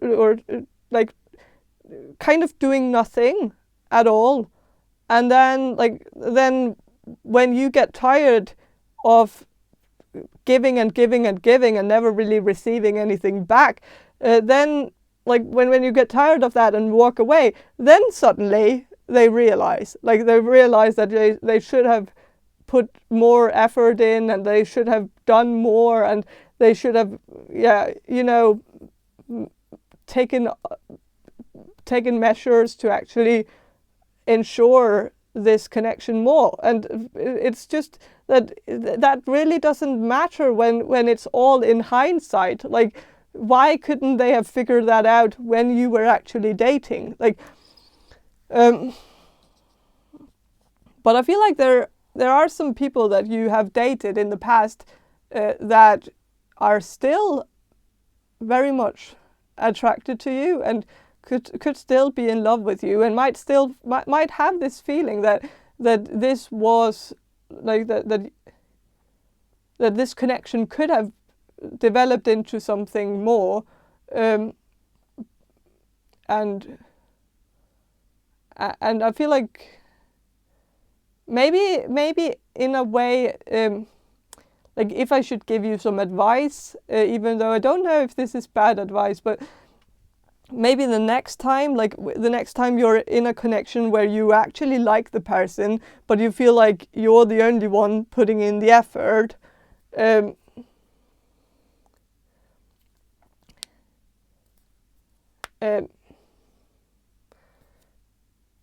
or like kind of doing nothing at all. And then when you get tired of giving and giving and giving and never really receiving anything back, then like when you get tired of that and walk away, then suddenly they realize that they should have put more effort in, and they should have done more, and they should have, yeah, you know, taken measures to actually ensure this connection more. And it's just that really doesn't matter when it's all in hindsight. Like, why couldn't they have figured that out when you were actually dating? Like, but I feel like there are some people that you have dated in the past that are still very much attracted to you, and could still be in love with you, and might have this feeling that this was like that this connection could have developed into something more, and I feel like maybe in a way, like if I should give you some advice, even though I don't know if this is bad advice, but maybe the next time you're in a connection where you actually like the person, but you feel like you're the only one putting in the effort,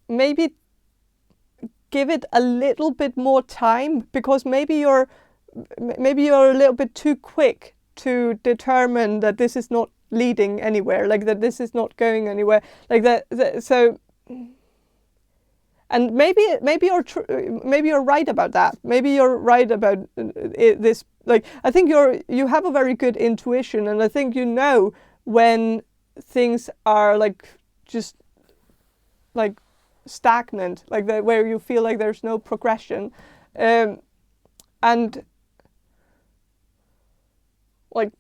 maybe give it a little bit more time, because maybe you're a little bit too quick to determine that this is not leading anywhere, like that this is not going anywhere, like that so. And maybe you're right about that. Maybe you're right about this. Like, I think you have a very good intuition, and I think you know when things are like just like stagnant, like that, where you feel like there's no progression, and like.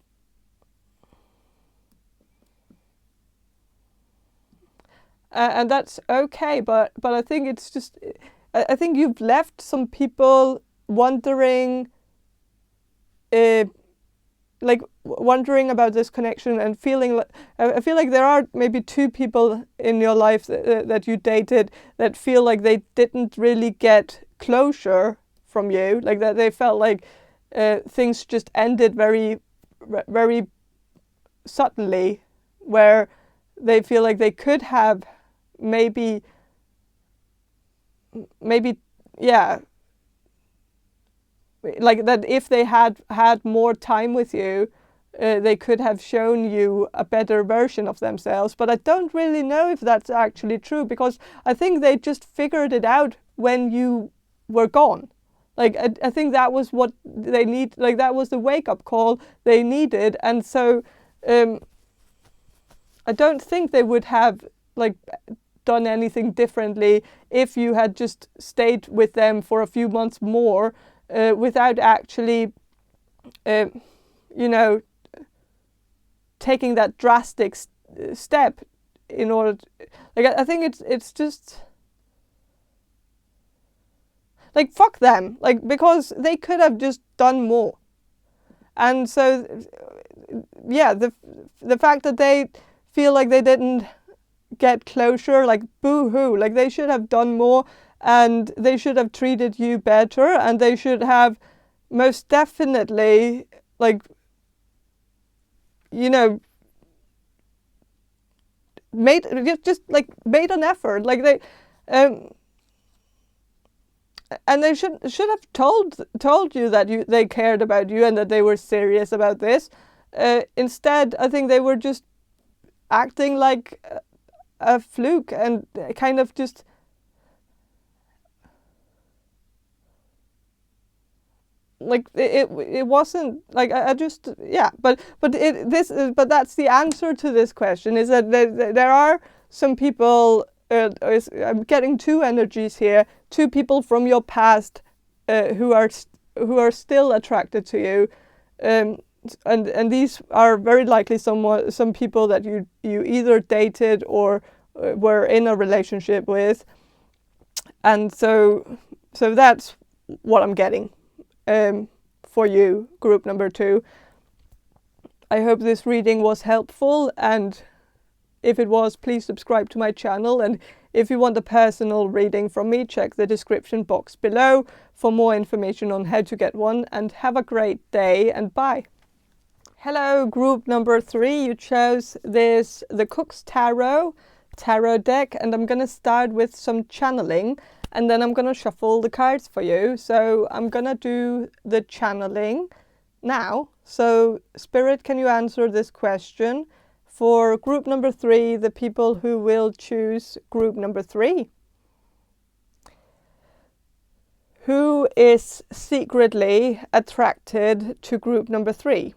And that's okay, but I think it's just, I think you've left some people wondering like wondering about this connection and feeling like, I feel like there are maybe two people in your life that you dated that feel like they didn't really get closure from you, like that they felt like things just ended very, very suddenly, where they feel like they could have maybe, yeah, like that if they had more time with you, they could have shown you a better version of themselves. But I don't really know if that's actually true, because I think they just figured it out when you were gone. Like, I think that was what they need, like that was the wake-up call they needed. And so I don't think they would have like done anything differently if you had just stayed with them for a few months more, without actually, you know, taking that drastic step in order to, like, I think it's just like, fuck them, like, because they could have just done more. And so, yeah, the fact that they feel like they didn't get closure, like, boo-hoo, like they should have done more, and they should have treated you better, and they should have most definitely, like, you know, made an effort, like they and they should have told you that they cared about you and that they were serious about this. Instead, I think they were just acting like a fluke and kind of just like it wasn't like I just, yeah, but that's the answer to this question, is that there are some people, I'm getting two energies here, two people from your past who are still attracted to you, and these are very likely some people that you either dated or were in a relationship with, and so that's what I'm getting for you, group number 2. I hope this reading was helpful, and if it was, please subscribe to my channel, and if you want a personal reading from me, check the description box below for more information on how to get one, and have a great day, and bye. Hello, group number 3. You chose the Cook's Tarot deck, and I'm going to start with some channeling, and then I'm going to shuffle the cards for you. So I'm going to do the channeling now. So Spirit, can you answer this question for group number 3, the people who will choose group number 3? Who is secretly attracted to group number 3?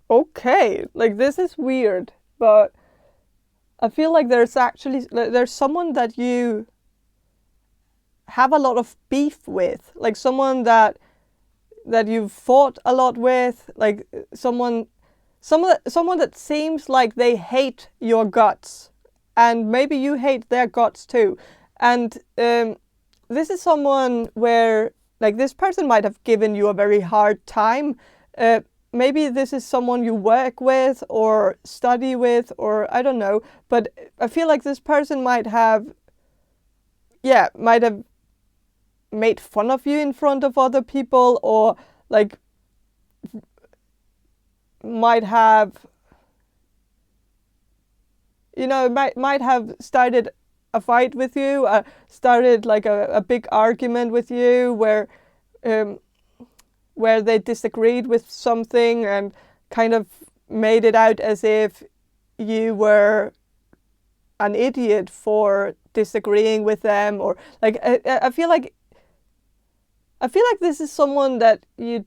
Okay, like this is weird, but I feel like there's someone that you have a lot of beef with, like someone that you've fought a lot with, like someone that seems like they hate your guts, and maybe you hate their guts too. And this is someone where, like, this person might have given you a very hard time. Maybe this is someone you work with or study with, or I don't know, but I feel like this person might have made fun of you in front of other people, or like might have, you know, might have started a fight with you, started like a big argument with you where they disagreed with something and kind of made it out as if you were an idiot for disagreeing with them, or like I feel like this is someone that you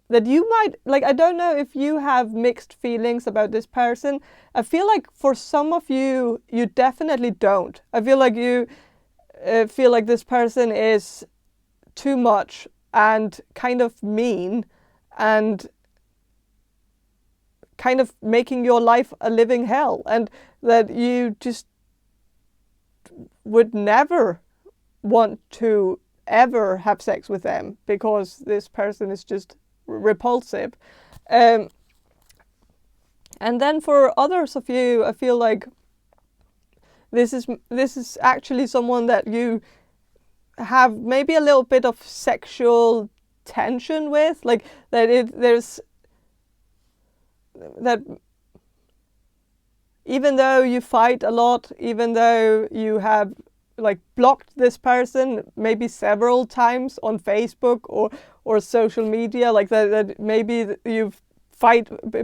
might like. I don't know if you have mixed feelings about this person. I feel like for some of you, you definitely don't. I feel like you feel like this person is too much and kind of mean and kind of making your life a living hell, and that you just would never want to ever have sex with them because this person is just repulsive. And then for others of you, I feel like this is actually someone that you have maybe a little bit of sexual tension with, like there's that even though you fight a lot, even though you have like blocked this person maybe several times on Facebook or social media, like that maybe you've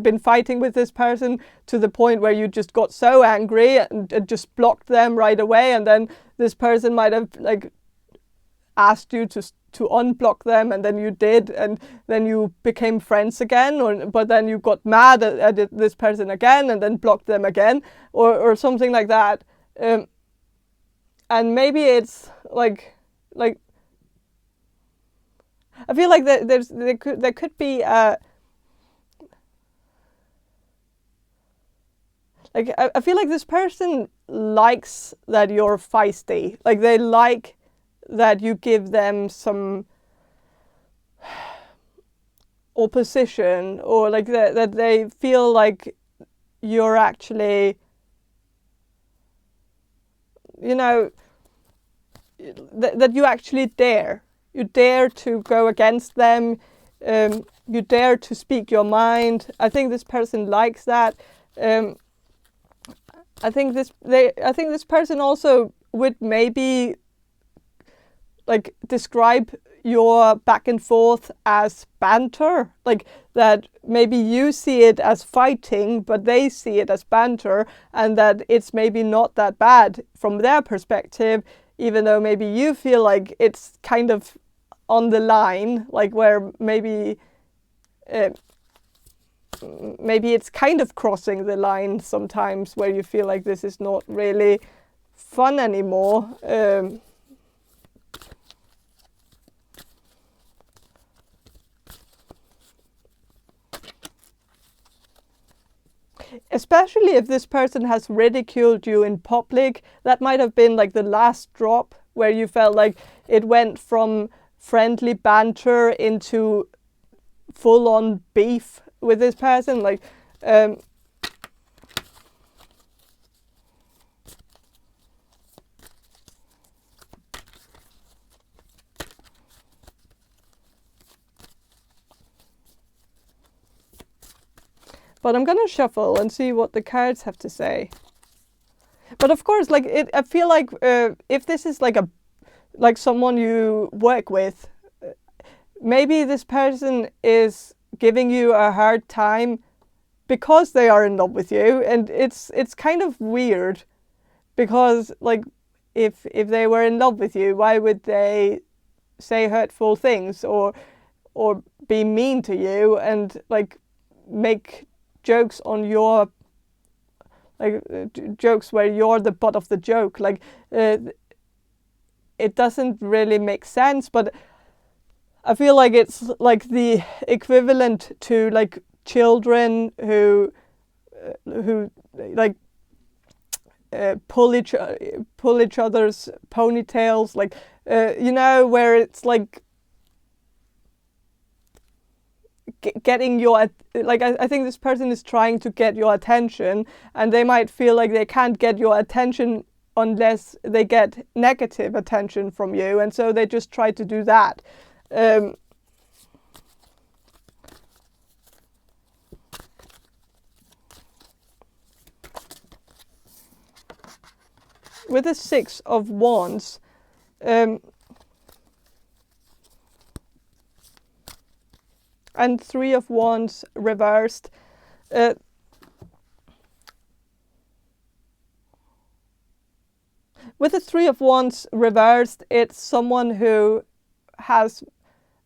been fighting with this person to the point where you just got so angry and just blocked them right away, and then this person might have like asked you to unblock them, and then you did, and then you became friends again, but then you got mad at this person again and then blocked them again, or something like that. And maybe it's like I feel like there could be like I feel like this person likes that you're feisty, like they like that you give them some opposition, or like that they feel like you're actually, you know, that you actually dare to go against them, you dare to speak your mind. I think this person likes that. I think this person also would maybe like describe your back and forth as banter, like that maybe you see it as fighting but they see it as banter, and that it's maybe not that bad from their perspective, even though maybe you feel like it's kind of on the line, like where maybe it's kind of crossing the line sometimes, where you feel like this is not really fun anymore. Especially if this person has ridiculed you in public, that might have been like the last drop where you felt like it went from friendly banter into full-on beef with this person. Like, but I'm gonna shuffle and see what the cards have to say. But of course, like I feel like if this is like someone you work with, maybe this person is giving you a hard time because they are in love with you, and it's kind of weird, because like if they were in love with you, why would they say hurtful things or be mean to you and like make jokes on your, like jokes where you're the butt of the joke? Like it doesn't really make sense, but I feel like it's like the equivalent to like children who like pull each other's ponytails, like you know, where it's like getting your, like I think this person is trying to get your attention, and they might feel like they can't get your attention unless they get negative attention from you, and so they just try to do that. With the Six of Wands, and Three of Wands reversed, with the Three of Wands reversed, it's someone who has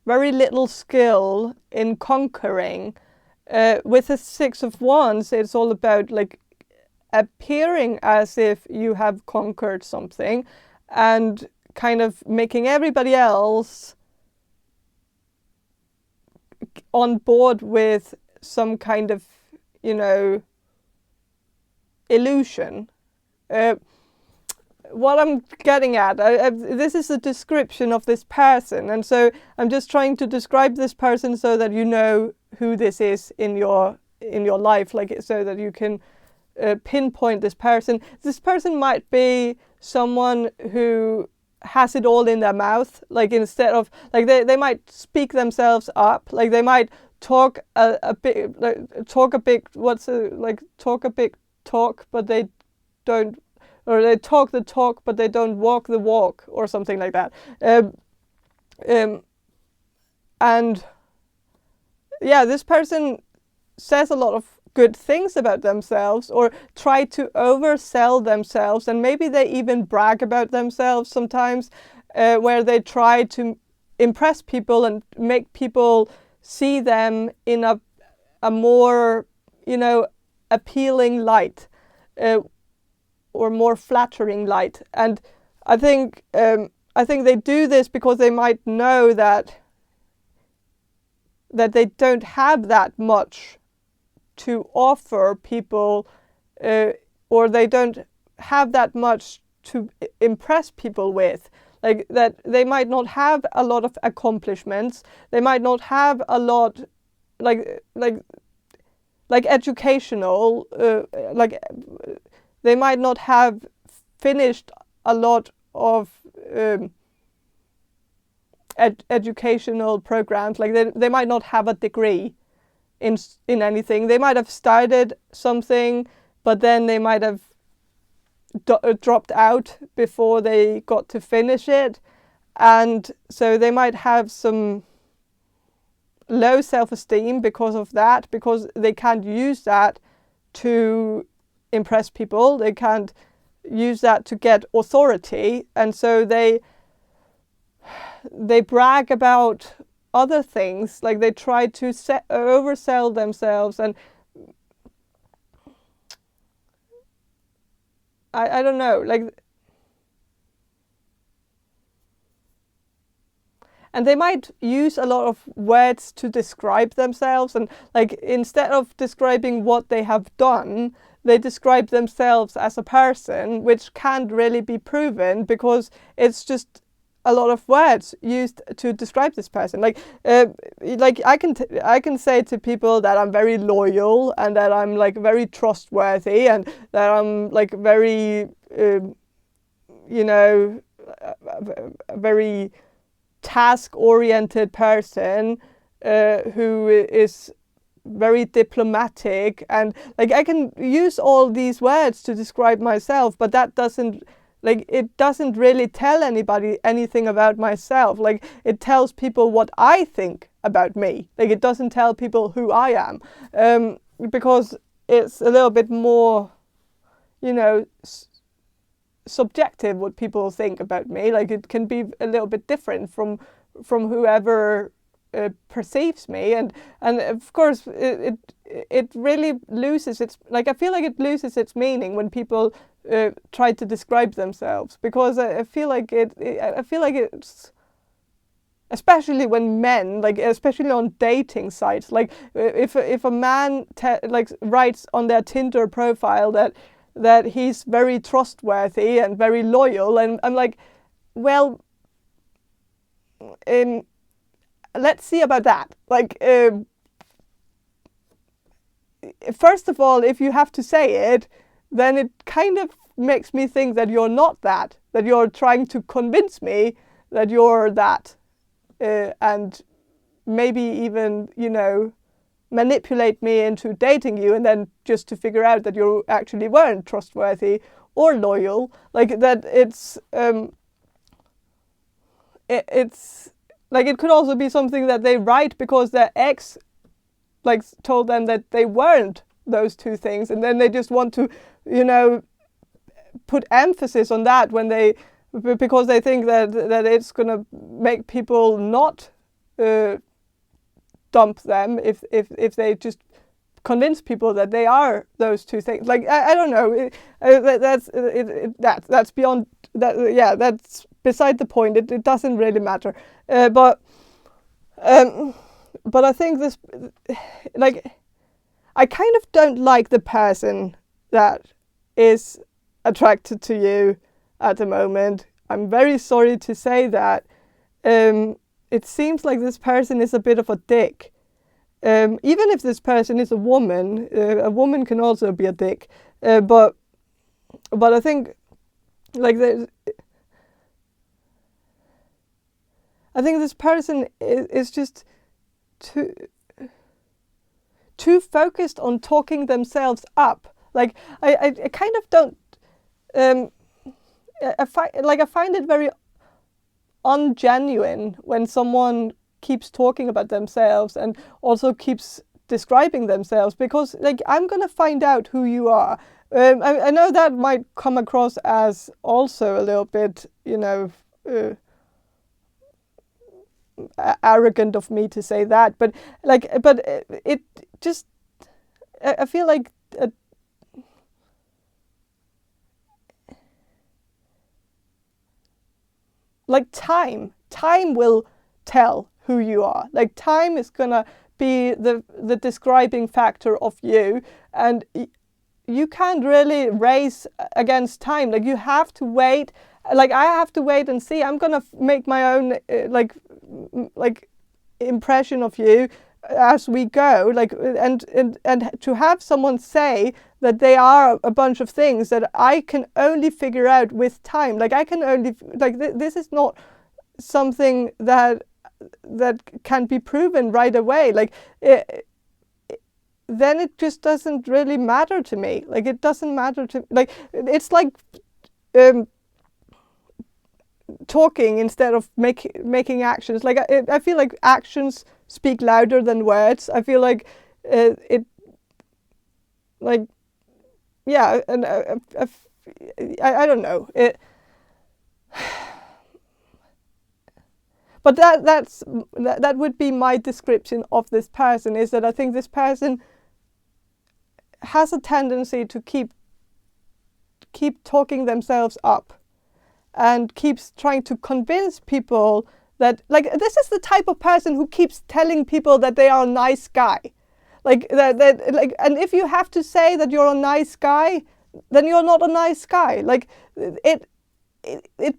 very little skill in conquering. With the Six of Wands, it's all about like appearing as if you have conquered something and kind of making everybody else on board with some kind of, illusion. What I'm getting at, this is a description of this person, and so I'm just trying to describe this person so that you know who this is in your life, like so that you can pinpoint this person. This person might be someone who has it all in their mouth, like instead of like they might speak themselves up, like they might talk a bit, like talk a big talk, but they don't, or they talk the talk but they don't walk the walk, or something like that. And yeah, this person says a lot of good things about themselves, or try to oversell themselves, and maybe they even brag about themselves sometimes, where they try to impress people and make people see them in a more, appealing light, or more flattering light. And I think they do this because they might know that they don't have that much to offer people, or they don't have that much to impress people with. Like that they might not have a lot of accomplishments. They might not have a lot, like educational, they might not have finished a lot of educational programs. Like they might not have a degree in anything. They might have started something, but then they might have dropped out before they got to finish it, and so they might have some low self-esteem because of that, because they can't use that to impress people. They can't use that to get authority, and so they brag about other things. Like they try to oversell themselves, and I don't know, like, and they might use a lot of words to describe themselves, and like instead of describing what they have done, they describe themselves as a person, which can't really be proven because it's just a lot of words used to describe this person. Like I can say to people that I'm very loyal, and that I'm like very trustworthy, and that I'm like very a very task-oriented person, who is very diplomatic, and like I can use all these words to describe myself, but that doesn't, like, it doesn't really tell anybody anything about myself. Like it tells people what I think about me. Like it doesn't tell people who I am, because it's a little bit more, subjective what people think about me. Like it can be a little bit different from whoever perceives me, and of course it really loses its, like, I feel like it loses its meaning when people try to describe themselves, because I feel like it's, especially when men, like especially on dating sites, like if a man writes on their Tinder profile that he's very trustworthy and very loyal, and I'm like, well, let's see about that. Like, first of all, if you have to say it, then it kind of makes me think that you're not that you're trying to convince me that you're that, and maybe even, manipulate me into dating you, and then just to figure out that you actually weren't trustworthy or loyal. Like that it's like it could also be something that they write because their ex like told them that they weren't those two things, and then they just want to, put emphasis on that because they think that it's gonna make people not dump them if they just convince people that they are those two things. Like I don't know. That's beyond that. Yeah, that's beside the point. It doesn't really matter. But but I think this, like, I kind of don't like the person that is attracted to you at the moment. I'm very sorry to say that. It seems like this person is a bit of a dick. Even if this person is a woman can also be a dick. But I think, like, I think this person is just too focused on talking themselves up. Like, I kind of don't. I find it very ungenuine when someone keeps talking about themselves and also keeps describing themselves, because, like, I'm gonna find out who you are. I know that might come across as also a little bit, arrogant of me to say that, but it just, I feel like time will tell who you are. Like, time is gonna be the describing factor of you, and you can't really race against time. Like, you have to wait. Like, I have to wait and see. I'm gonna make my own impression of you as we go. Like, and to have someone say that they are a bunch of things that I can only figure out with time. Like, I can only, like, this is not something that can be proven right away. Like, then it just doesn't really matter to me. Like, it doesn't matter to, like, it's like talking instead of making actions. Like, I feel like actions speak louder than words. I feel like it, like, yeah, and I don't know it. But that would be my description of this person, is that I think this person has a tendency to keep talking themselves up and keeps trying to convince people that, like, this is the type of person who keeps telling people that they are a nice guy. Like, that like, and if you have to say that you're a nice guy, then you're not a nice guy. Like, it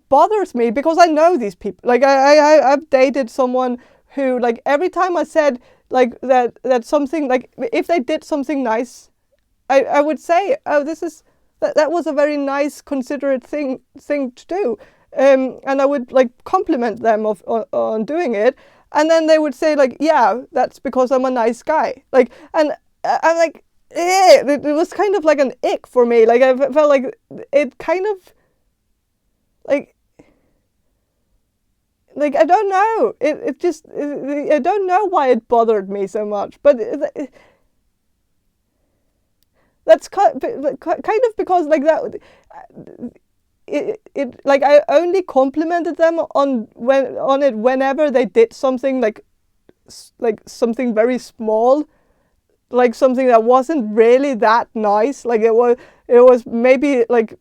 bothers me, because I know these people. Like, I've dated someone who, like, every time I said, like, that something, like, if they did something nice, I would say, oh, that was a very nice, considerate thing to do, and I would, like, compliment them on doing it, and then they would say, like, yeah, that's because I'm a nice guy. Like, and I'm like, it was kind of like an ick for me. Like, I felt like it kind of, like I don't know. It just, I don't know why it bothered me so much, but that's kind of because, like, that it like, I only complimented them on it whenever they did something like something very small, like something that wasn't really that nice. Like, it was maybe, like,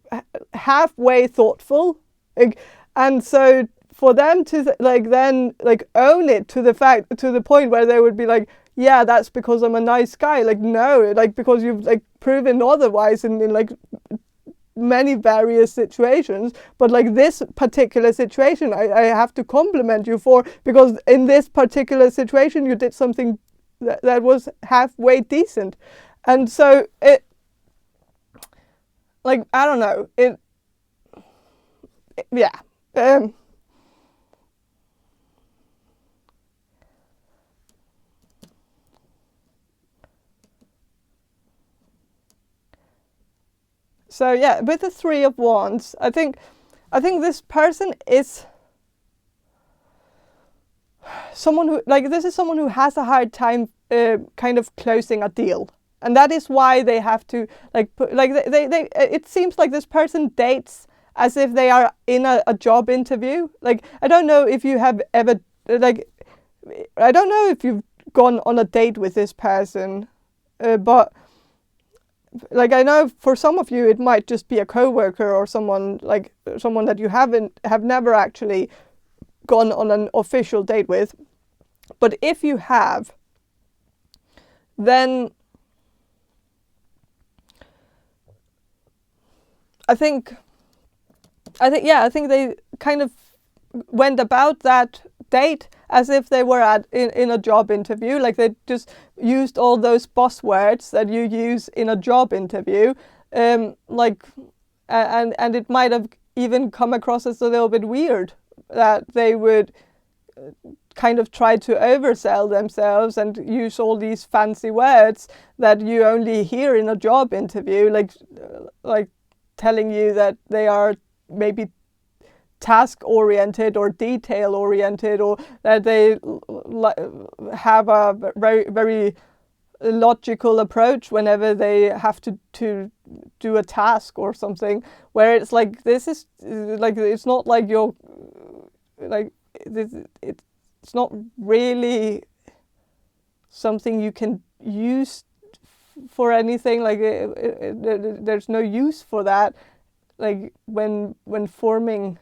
halfway thoughtful, like, and so for them to then own it to the point where they would be like, yeah, that's because I'm a nice guy. Like, no, like, because you've, like, proven otherwise in like many various situations, but, like, this particular situation I have to compliment you for, because in this particular situation you did something that was halfway decent. And so it, like, I don't know, yeah. So yeah, with the Three of Wands, I think this person is someone who, like, this is someone who has a hard time kind of closing a deal, and that is why they have to, like, they it seems like this person dates as if they are in a job interview. Like, I don't know if you have ever, like, I don't know if you've gone on a date with this person, but, like, I know for some of you it might just be a coworker or someone that you have never actually gone on an official date with. But if you have, then I think they kind of went about that date as if they were in a job interview. Like they just used all those buzzwords that you use in a job interview, and it might have even come across as a little bit weird that they would kind of try to oversell themselves and use all these fancy words that you only hear in a job interview, like telling you that they are maybe task oriented or detail oriented, or that they have a very, very logical approach whenever they have to do a task or something, where it's like, this is like, it's not like you're like it's not really something you can use for anything. Like there's no use for that, like when forming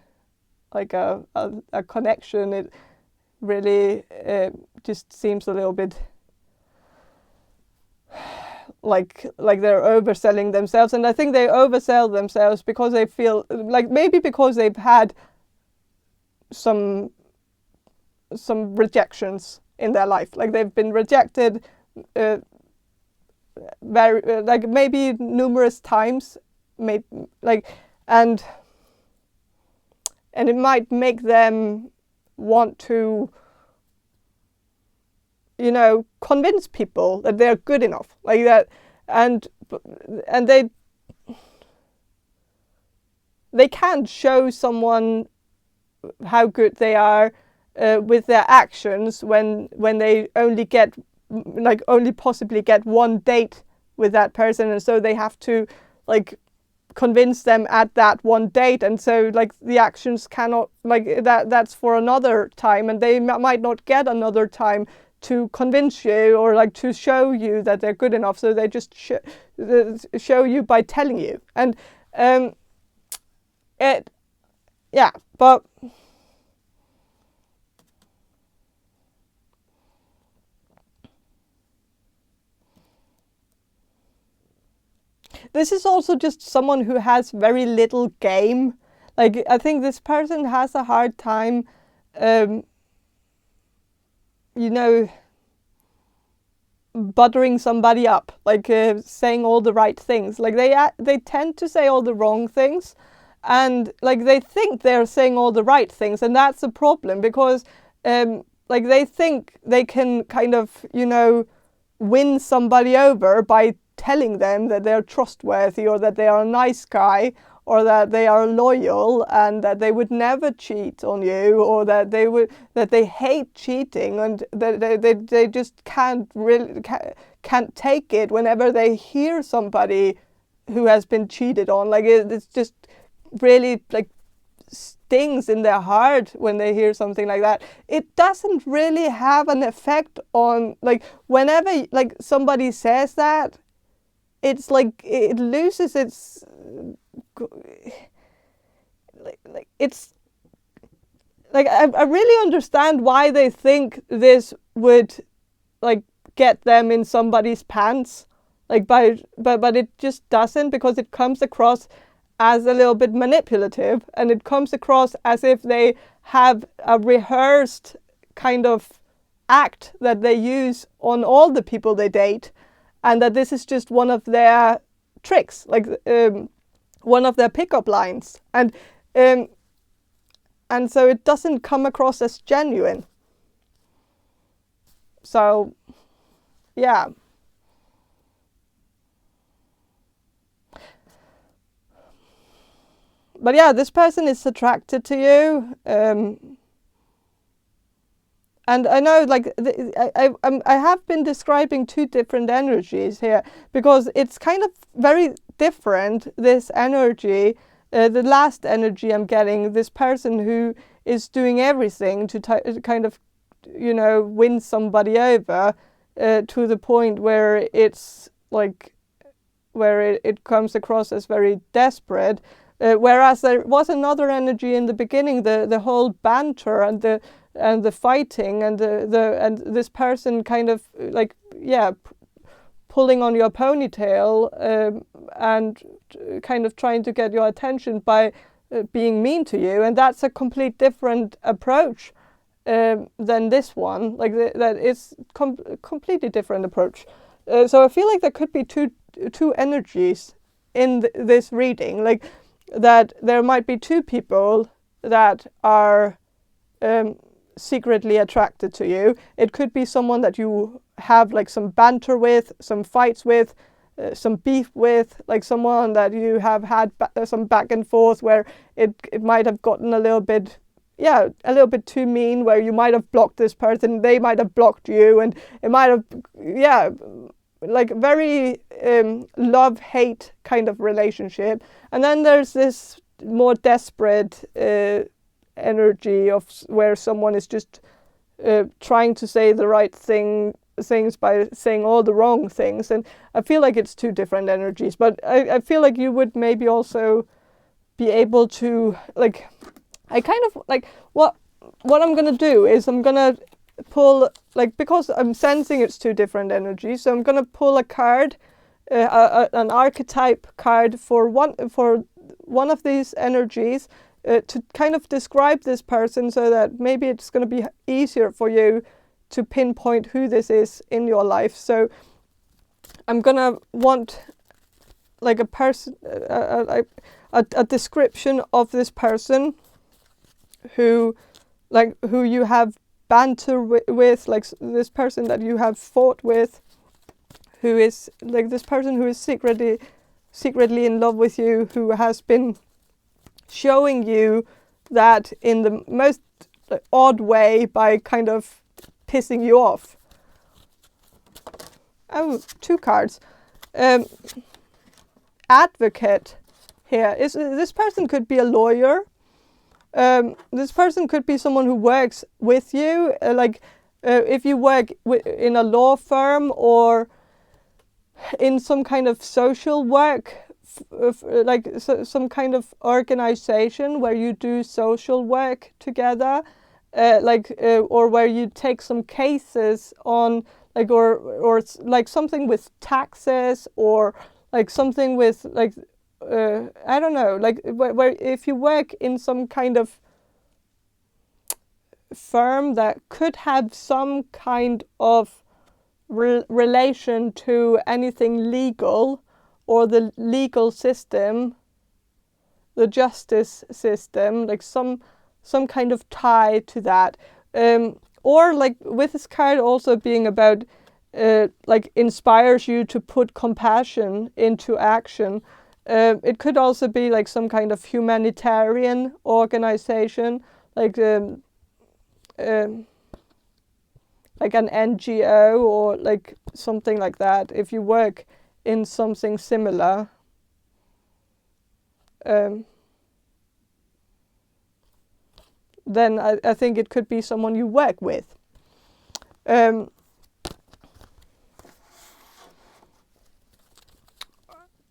like a connection. It really just seems a little bit like they're overselling themselves. And I think they oversell themselves because they feel like, maybe because they've had some rejections in their life. Like they've been rejected very like maybe numerous times, and it might make them want to, convince people that they're good enough, like that, and they can't show someone how good they are with their actions when they only possibly get one date with that person, and so they have to like convince them at that one date, and so like the actions cannot, like that's for another time, and they might not get another time to convince you or like to show you that they're good enough, so they just show you by telling you. And but this is also just someone who has very little game. Like I think this person has a hard time buttering somebody up, like saying all the right things. Like they tend to say all the wrong things, and like they think they're saying all the right things, and that's a problem, because like they think they can kind of win somebody over by telling them that they're trustworthy, or that they are a nice guy, or that they are loyal, and that they would never cheat on you, or that they hate cheating, and that they just can't take it whenever they hear somebody who has been cheated on. Like it's just really like stings in their heart when they hear something like that. It doesn't really have an effect on, like, whenever like somebody says that, it's like it loses its like it's like I really understand why they think this would like get them in somebody's pants, like but it just doesn't, because it comes across as a little bit manipulative, and it comes across as if they have a rehearsed kind of act that they use on all the people they date, and that this is just one of their tricks, like one of their pickup lines, and so it doesn't come across as genuine. So yeah. But yeah, this person is attracted to you, and I know, like, I have been describing two different energies here, because it's kind of very different, this energy. The last energy I'm getting, this person who is doing everything to kind of, win somebody over to the point where it's like, where it comes across as very desperate. Whereas there was another energy in the beginning, the whole banter and the the fighting and and this person kind of like, yeah, pulling on your ponytail and kind of trying to get your attention by being mean to you, and that's a complete different approach than this one. Like that is completely different approach. So I feel like there could be two energies in this reading, like that there might be two people that are secretly attracted to you. It could be someone that you have like some banter with, some fights with, some beef with, like someone that you have had some back and forth where it might have gotten a little bit too mean, where you might have blocked this person, they might have blocked you, and it might have, like very love-hate kind of relationship. And then there's this more desperate energy of where someone is just trying to say the right things by saying all the wrong things. And I feel like it's two different energies, but I feel like you would maybe also be able to, like, I kind of like what I'm gonna do is I'm gonna pull, like, because I'm sensing it's two different energies, so I'm gonna pull a card, an archetype card for one of these energies, to kind of describe this person, so that maybe it's going to be easier for you to pinpoint who this is in your life. So I'm going to want like a person, a description of this person who you have banter with, like this person that you have fought with, who is like this person who is secretly in love with you, who has been showing you that in the most odd way by kind of pissing you off. Oh, two cards. Advocate here. This person could be a lawyer. This person could be someone who works with you, if you work in a law firm or in some kind of social work, some kind of organization where you do social work together, or where you take some cases on, like, or like something with taxes, or like something with I don't know, like where if you work in some kind of firm that could have some kind of relation to anything legal, or the legal system, the justice system, like some kind of tie to that. Or like with this card also being about like inspires you to put compassion into action. It could also be like some kind of humanitarian organization, like an NGO, or like something like that. If you work in something similar, then I think it could be someone you work with.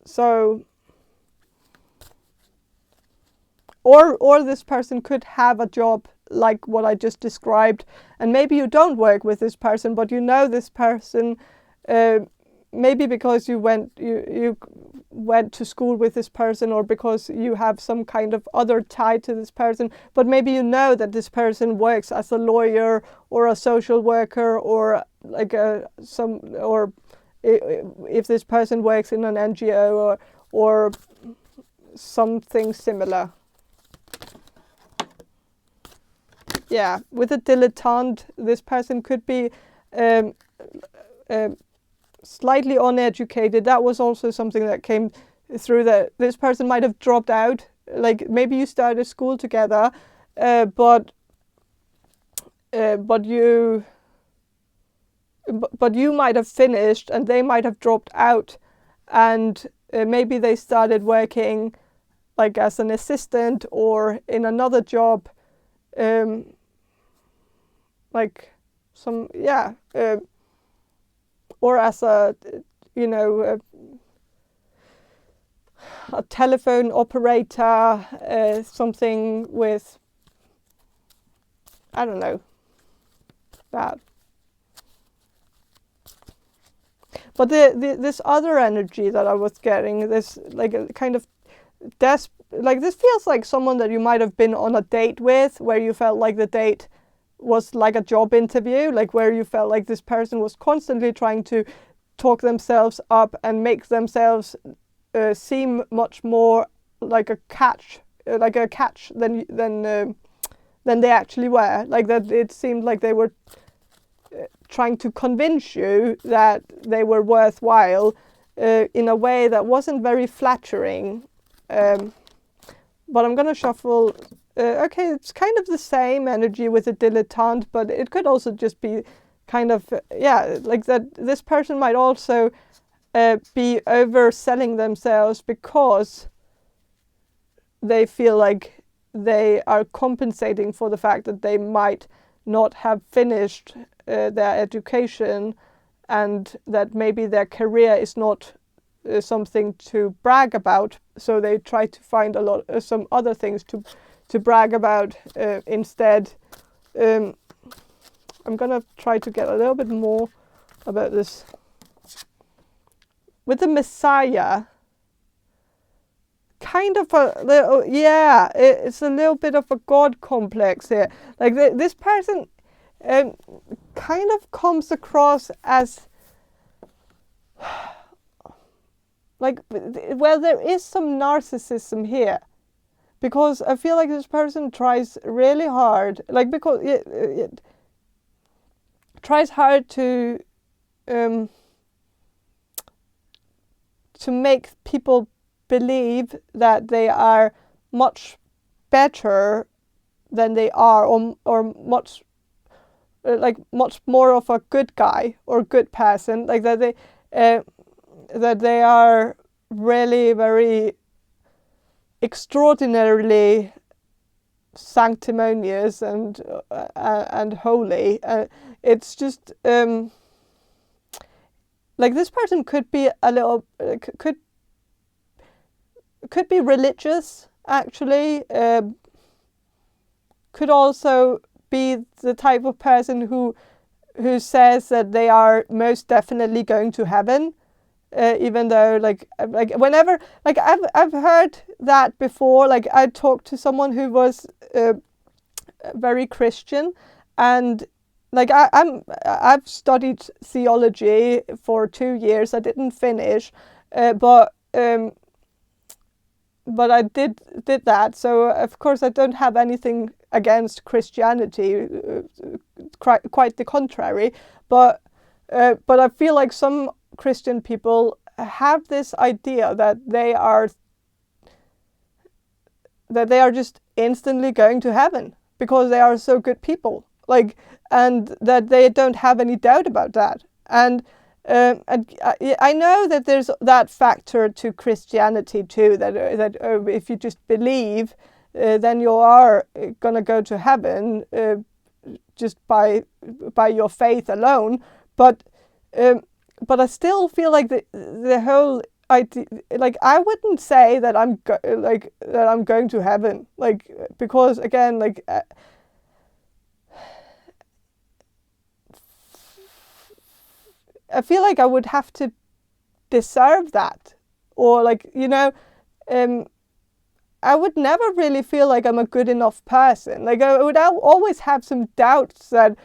So, or this person could have a job like what I just described, and maybe you don't work with this person, but you know this person, maybe because you went to school with this person, or because you have some kind of other tie to this person. But maybe you know that this person works as a lawyer or a social worker, or like or if this person works in an NGO or something similar. Yeah, with a dilettante, this person could be slightly uneducated. That was also something that came through, that this person might have dropped out. Like maybe you started school together, but you might have finished and they might have dropped out, and maybe they started working like as an assistant or in another job, or as a telephone operator, something with, I don't know, that. But this other energy that I was getting, this like a kind of like this feels like someone that you might have been on a date with, where you felt like the date was like a job interview, like where you felt like this person was constantly trying to talk themselves up and make themselves seem much more like a catch than they actually were. Like that, it seemed like they were trying to convince you that they were worthwhile in a way that wasn't very flattering. But I'm gonna shuffle. Okay, it's kind of the same energy with a dilettante, but it could also just be kind of like that. This person might also be overselling themselves because they feel like they are compensating for the fact that they might not have finished their education, and that maybe their career is not something to brag about. So they try to find some other things to brag about instead. I'm gonna try to get a little bit more about this. With the Messiah, kind of a little, it's a little bit of a God complex here. Like this person kind of comes across as like, well, there is some narcissism here, because I feel like this person tries really hard, like because it tries hard to make people believe that they are much better than they are, or much more of a good guy or good person, like that they are really very extraordinarily sanctimonious and holy. It's just like this person could be a little could be religious, actually. Could also be the type of person who says that they are most definitely going to heaven, even though like whenever, like I've heard that before. Like I talked to someone who was very Christian, and like I've studied theology for 2 years. I didn't finish, but I did that. So of course I don't have anything against Christianity, quite the contrary. But I feel like some Christian people have this idea that they are just instantly going to heaven because they are so good people, like, and that they don't have any doubt about that. And I know that there's that factor to Christianity too, that if you just believe, then you are gonna go to heaven just by your faith alone. But I still feel like the whole idea, like I wouldn't say that I'm going to heaven, like, because again, like. I feel like I would have to deserve that, or like, I would never really feel like I'm a good enough person. Like I would always have some doubts that,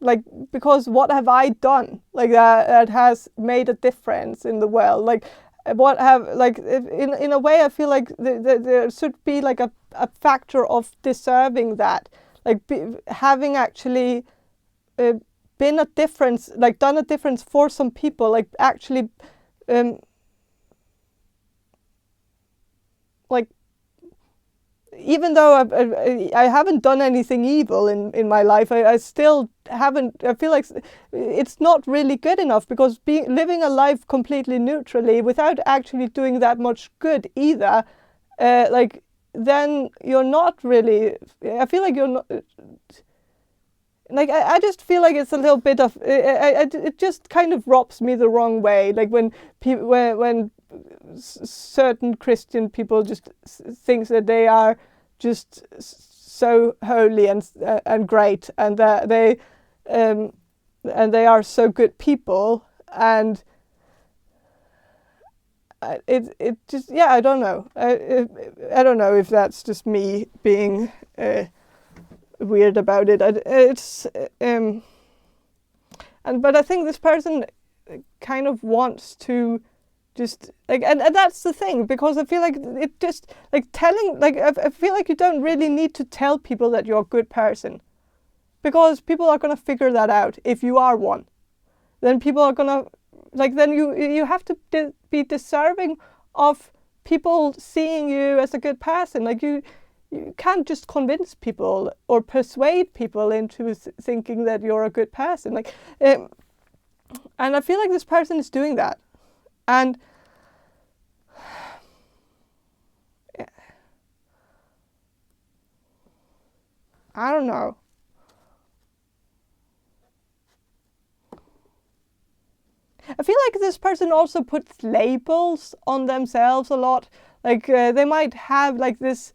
like because what have I done like that has made a difference in the world? Like what have, like, in a way I feel like there should be like a factor of deserving that. Like having actually been a difference, like done a difference for some people, like actually, like even though I haven't done anything evil in my life, I still haven't. I feel like it's not really good enough, because living a life completely neutrally without actually doing that much good either, like. Then you're not really, I feel like you're not, like I just feel like it's a little bit of, it just kind of rubs me the wrong way, like when people, when certain Christian people just think that they are just so holy and great, and that they are so good people, and it just, yeah, I don't know. I don't know if that's just me being weird about it. But I think this person kind of wants to just like, and that's the thing, because I feel like it just like telling, like I feel like you don't really need to tell people that you're a good person, because people are gonna figure that out if you are one. Then people are gonna like, then you have to be deserving of people seeing you as a good person. Like you can't just convince people or persuade people into thinking that you're a good person. Like, and I feel like this person is doing that, and I don't know. I feel like this person also puts labels on themselves a lot. Like they might have like this,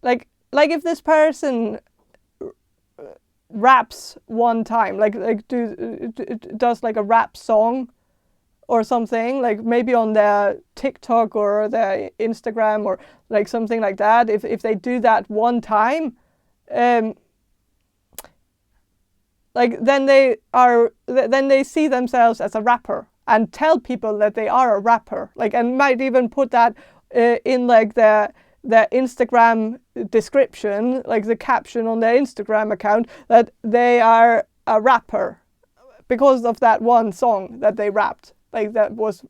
like if this person raps one time, like does like a rap song or something, like maybe on their TikTok or their Instagram or like something like that. If they do that one time, like then they see themselves as a rapper and tell people that they are a rapper, like, and might even put that in like their Instagram description, like the caption on their Instagram account, that they are a rapper because of that one song that they rapped. Like that was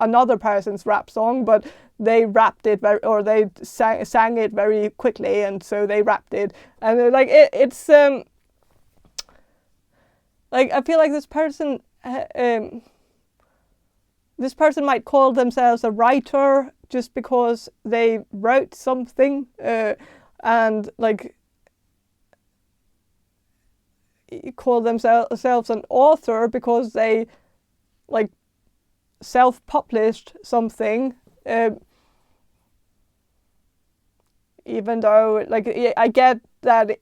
another person's rap song, but they rapped it or they sang it very quickly, and so they rapped it. And like it's like I feel like this person might call themselves a writer just because they wrote something, and like call themselves an author because they like self-published something, even though like I get that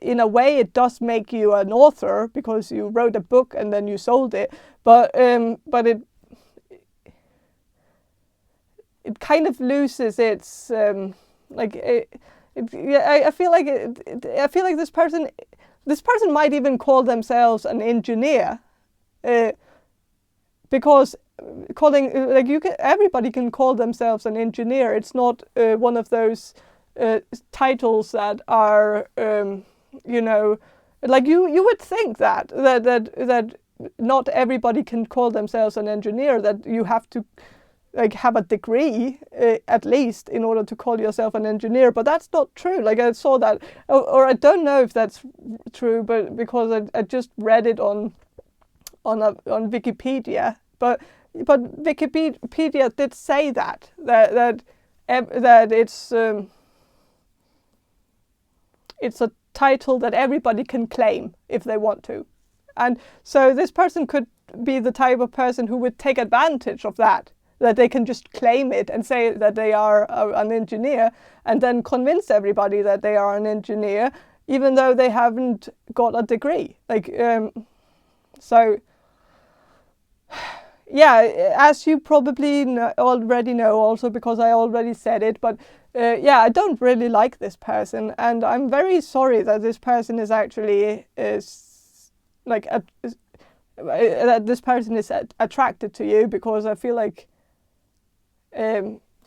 in a way it does make you an author because you wrote a book and then you sold it, but it kind of loses its like I feel like I feel like this person might even call themselves an engineer, because calling like everybody can call themselves an engineer. It's not one of those titles that are you know, like you would think that not everybody can call themselves an engineer, that you have to like have a degree at least in order to call yourself an engineer, but that's not true. Like I saw that, or I don't know if that's true, but because I just read it on Wikipedia, but Wikipedia did say that it's a title that everybody can claim if they want to, and so this person could be the type of person who would take advantage of that they can just claim it and say that they are an engineer, and then convince everybody that they are an engineer, even though they haven't got a degree. Like, so, yeah, as you probably already know, also because I already said it, but yeah, I don't really like this person, and I'm very sorry that this person is actually that this person is attracted to you, because I feel like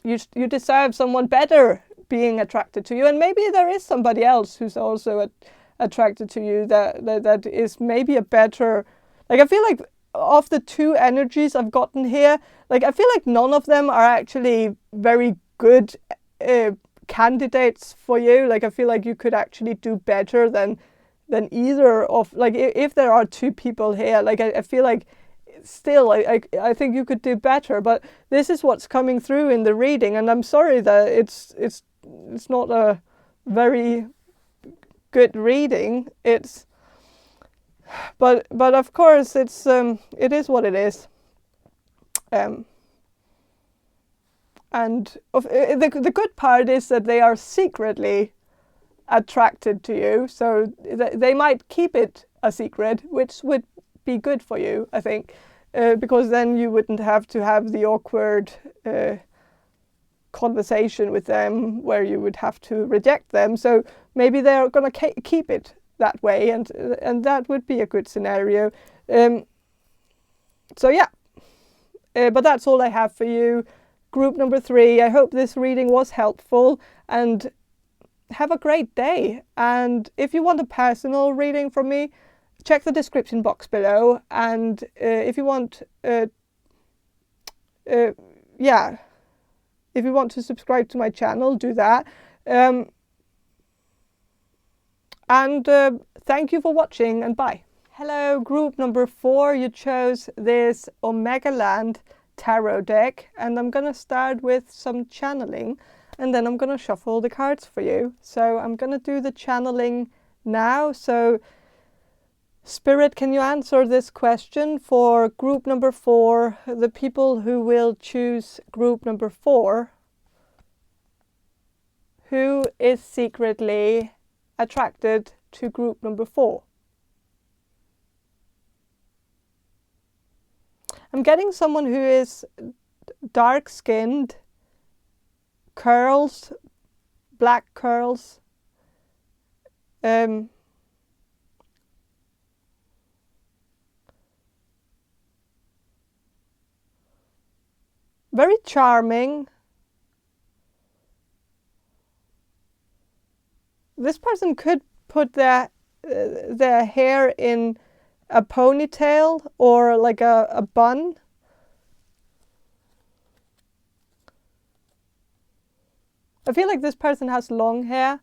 you deserve someone better being attracted to you, and maybe there is somebody else who's also attracted to you that is maybe a better, like I feel like of the two energies I've gotten here, like I feel like none of them are actually very good candidates for you. Like I feel like you could actually do better than either of, like if there are two people here, like I feel like still I think you could do better, but this is what's coming through in the reading, and I'm sorry that it's not a very good reading. But of course it is what it is. And the good part is that they are secretly attracted to you, so they might keep it a secret, which would be good for you, I think, because then you wouldn't have to have the awkward conversation with them where you would have to reject them. So maybe they're gonna keep it that way, and that would be a good scenario. So yeah, but that's all I have for you. Group number 3, I hope this reading was helpful, and have a great day. And if you want a personal reading from me, check the description box below. And if you want, if you want to subscribe to my channel, do that. And thank you for watching, and bye. Hello, group number 4. You chose this Omegaland Tarot deck, and I'm gonna start with some channeling, and then I'm gonna shuffle the cards for you. So I'm gonna do the channeling now. So Spirit, can you answer this question for group number 4, the people who will choose group number 4? Who is secretly attracted to group number 4? I'm getting someone who is dark-skinned, curls, black curls, very charming. This person could put their hair in a ponytail or like a bun. I feel like this person has long hair.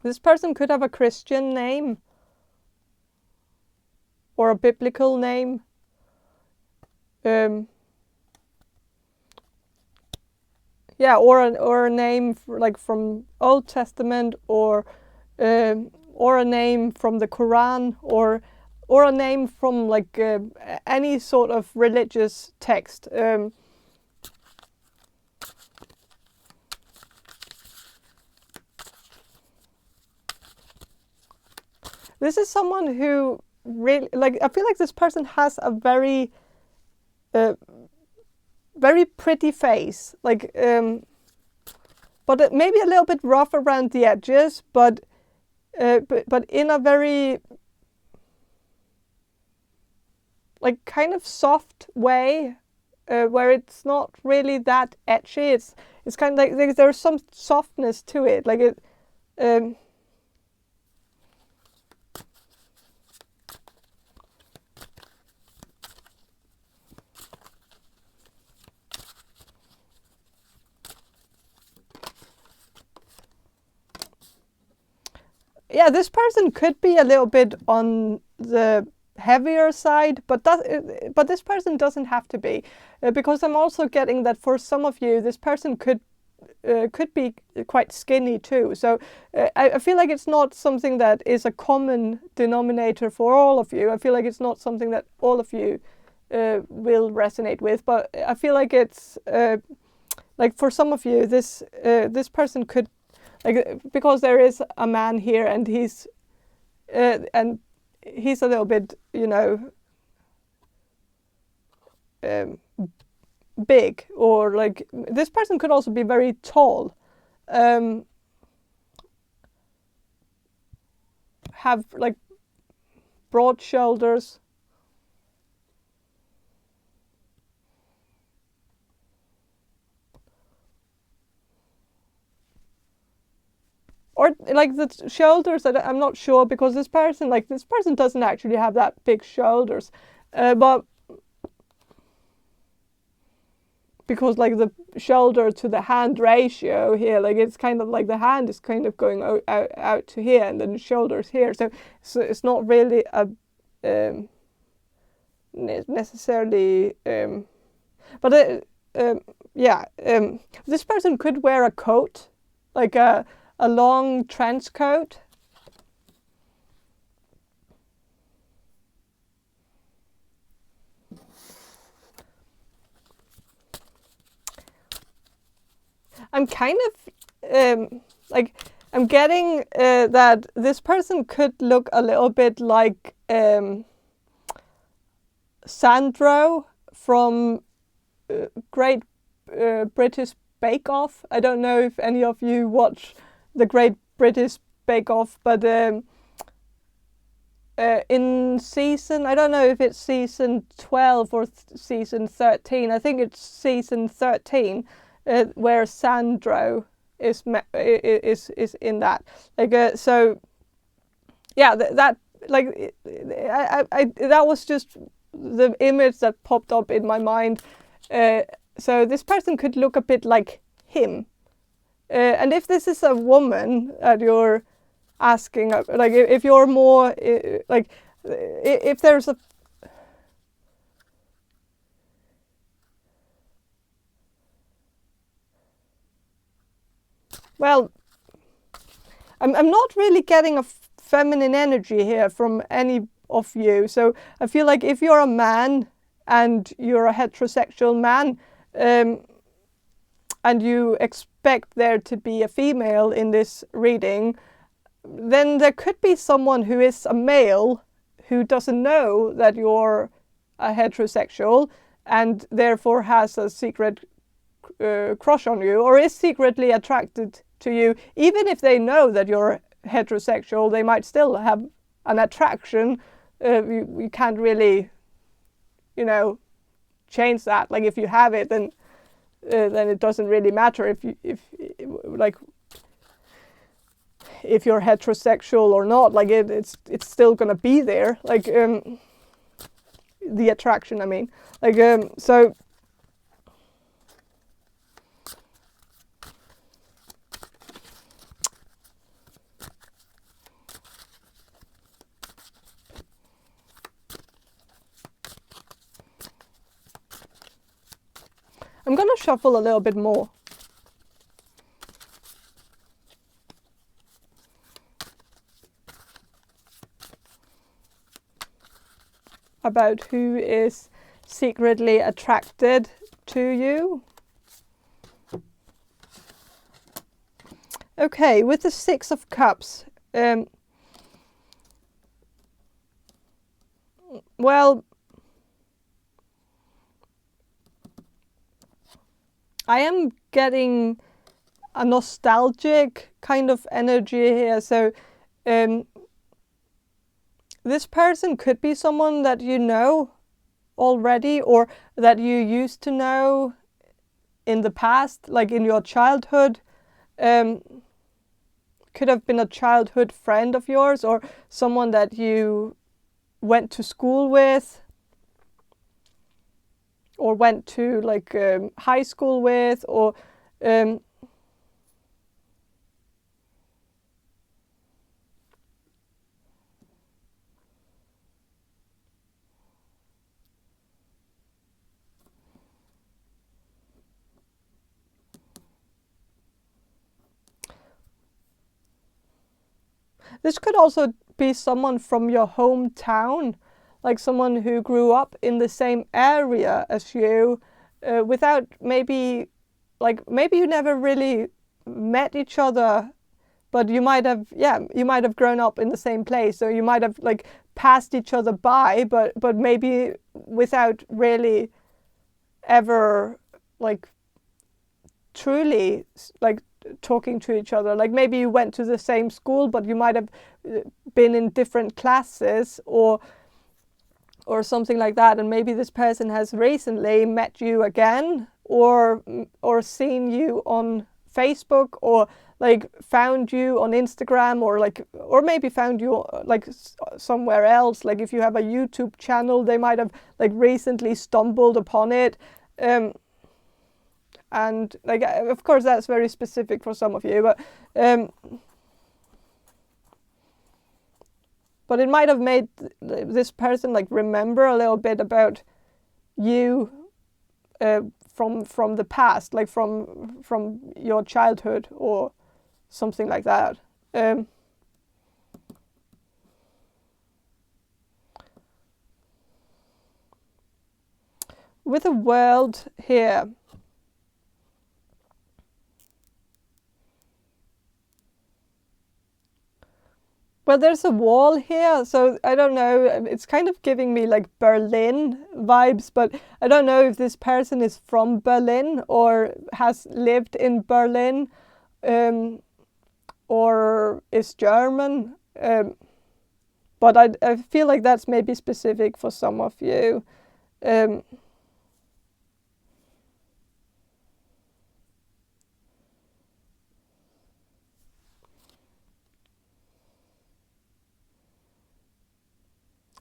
This person could have a Christian name or a biblical name. Yeah, or a name like from Old Testament, or a name from the Quran, or a name from like any sort of religious text. This is someone who really, like, I feel like this person has a very very pretty face, like but maybe a little bit rough around the edges, but in a very like kind of soft way, where it's not really that edgy. It's kind of like there's some softness to it, like it. Yeah, this person could be a little bit on the heavier side, but this person doesn't have to be, because I'm also getting that for some of you, this person could be quite skinny too. So I feel like it's not something that is a common denominator for all of you. I feel like it's not something that all of you will resonate with, but I feel like it's like for some of you, this person could, like, because there is a man here, and he's a little bit, you know, big, or like this person could also be very tall, have like broad shoulders. Or like the shoulders, I'm not sure, because this person doesn't actually have that big shoulders, but because like the shoulder to the hand ratio here, like it's kind of like the hand is kind of going out to here, and then the shoulders here. So it's not really a necessarily, but yeah, this person could wear a coat, like a long trench coat. I'm kind of like, I'm getting that this person could look a little bit like Sandro from Great British Bake Off. I don't know if any of you watch the Great British Bake Off, but in season, I don't know if it's season 12 or season 13. I think it's season 13 where Sandro is in that. Like so, yeah, that like I that was just the image that popped up in my mind. So this person could look a bit like him. And if this is a woman that you're asking, like if you're more, like if there's a... Well, I'm not really getting a feminine energy here from any of you. So I feel like if you're a man and you're a heterosexual man, and you expect there to be a female in this reading, then there could be someone who is a male who doesn't know that you're a heterosexual and therefore has a secret crush on you, or is secretly attracted to you. Even if they know that you're heterosexual, they might still have an attraction. You can't really, you know, change that. Like if you have it, then it doesn't really matter if you're heterosexual or not. Like it's still gonna be there. Like the attraction, I mean. Like so. I'm going to shuffle a little bit more. About who is secretly attracted to you. Okay, with the Six of Cups. Well, I am getting a nostalgic kind of energy here. So this person could be someone that you know already, or that you used to know in the past, like in your childhood. Could have been a childhood friend of yours, or someone that you went to school with, or went to like high school with, or this could also be someone from your hometown, like someone who grew up in the same area as you, without maybe you never really met each other, but you might have, you might have grown up in the same place, or you might have like passed each other by, but maybe without really ever like truly like talking to each other. Like maybe you went to the same school, but you might have been in different classes, or something like that. And maybe this person has recently met you again, or seen you on Facebook, or like found you on Instagram, or maybe found you like somewhere else. Like if you have a YouTube channel, they might have like recently stumbled upon it. And like, of course, that's very specific for some of you, but it might have made this person like remember a little bit about you from the past, like from your childhood or something like that. With the World here. Well, there's a wall here, so I don't know, it's kind of giving me like Berlin vibes, but I don't know if this person is from Berlin or has lived in Berlin, or is German, but I feel like that's maybe specific for some of you.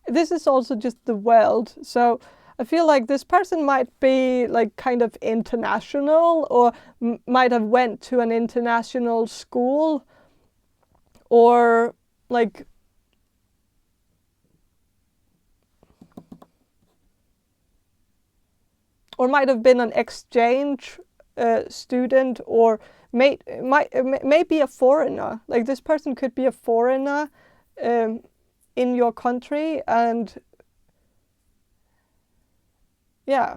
This is also just the world, so I feel like this person might be like kind of international, or might have went to an international school, or like might have been an exchange student, or might be a foreigner. Like this person could be a foreigner in your country, and yeah.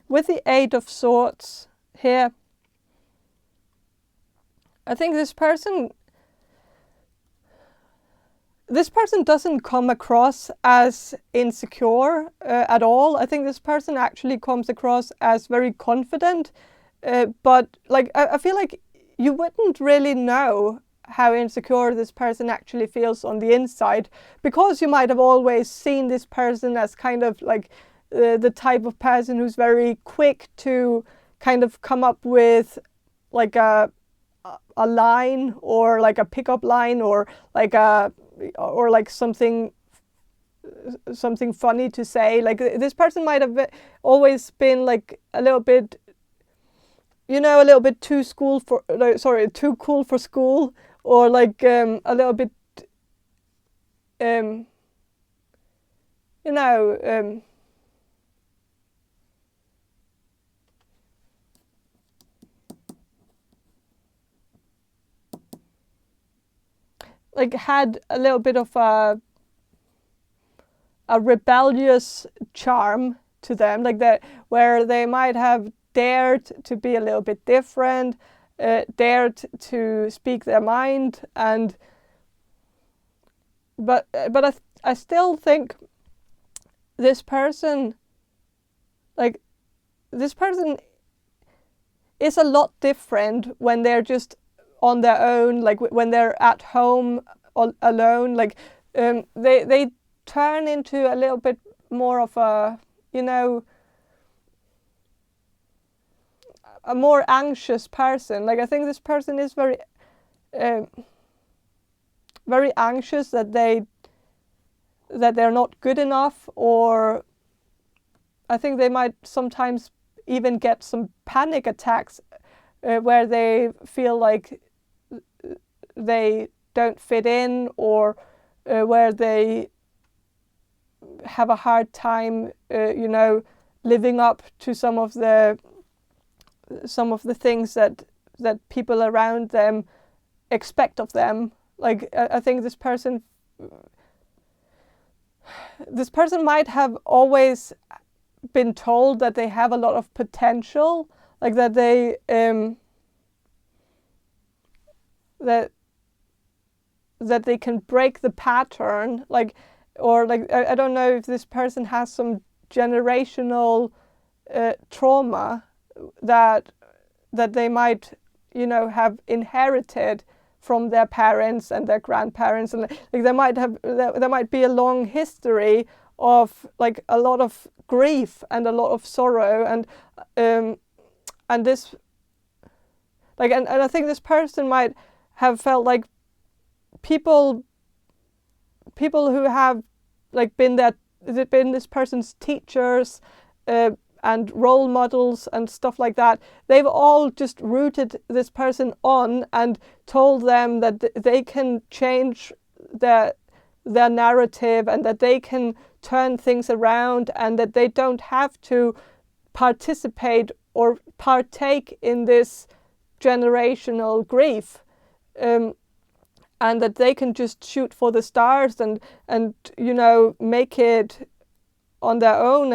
With the Eight of Swords here, I think this person doesn't come across as insecure at all. I think this person actually comes across as very confident, but like I feel like you wouldn't really know how insecure this person actually feels on the inside, because you might have always seen this person as kind of like the type of person who's very quick to kind of come up with like a line, or like a pickup line, or like something funny to say. Like this person might have always been like a little bit, a little bit too cool for school, or like a little bit like had a little bit of a rebellious charm to them, like that, where they might have dared to be a little bit different, dared to speak their mind, but I still think this person is a lot different when they're just on their own, like when they're at home alone. Like they turn into a little bit more of a more anxious person. Like I think this person is very very anxious that they're not good enough, or I think they might sometimes even get some panic attacks where they feel like they don't fit in, or where they have a hard time living up to some of the things that people around them expect of them. Like I think this person might have always been told that they have a lot of potential, like that they that they can break the pattern, like, or like I don't know if this person has some generational trauma that they might have inherited from their parents and their grandparents, and like there might be a long history of like a lot of grief and a lot of sorrow, and this like and I think this person might have felt like people who have like been this person's teachers and role models and stuff like that, they've all just rooted this person on and told them that they can change their narrative, and that they can turn things around, and that they don't have to participate or partake in this generational grief, and that they can just shoot for the stars and make it on their own,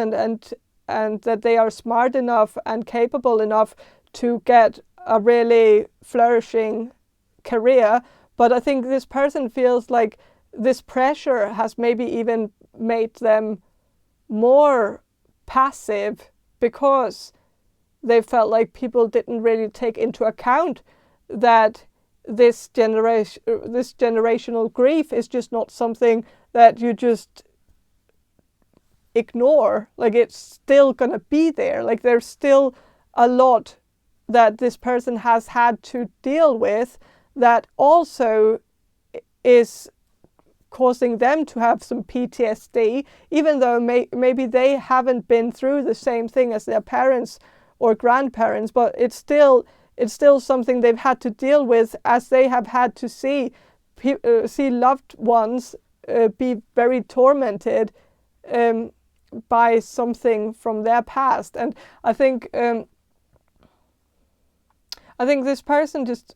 and that they are smart enough and capable enough to get a really flourishing career. But I think this person feels like this pressure has maybe even made them more passive, because they felt like people didn't really take into account that this generational grief is just not something that you just ignore. Like, it's still gonna be there. Like, there's still a lot that this person has had to deal with that also is causing them to have some PTSD, even though maybe they haven't been through the same thing as their parents or grandparents, but it's still something they've had to deal with, as they have had to see loved ones be very tormented by something from their past. And I think this person just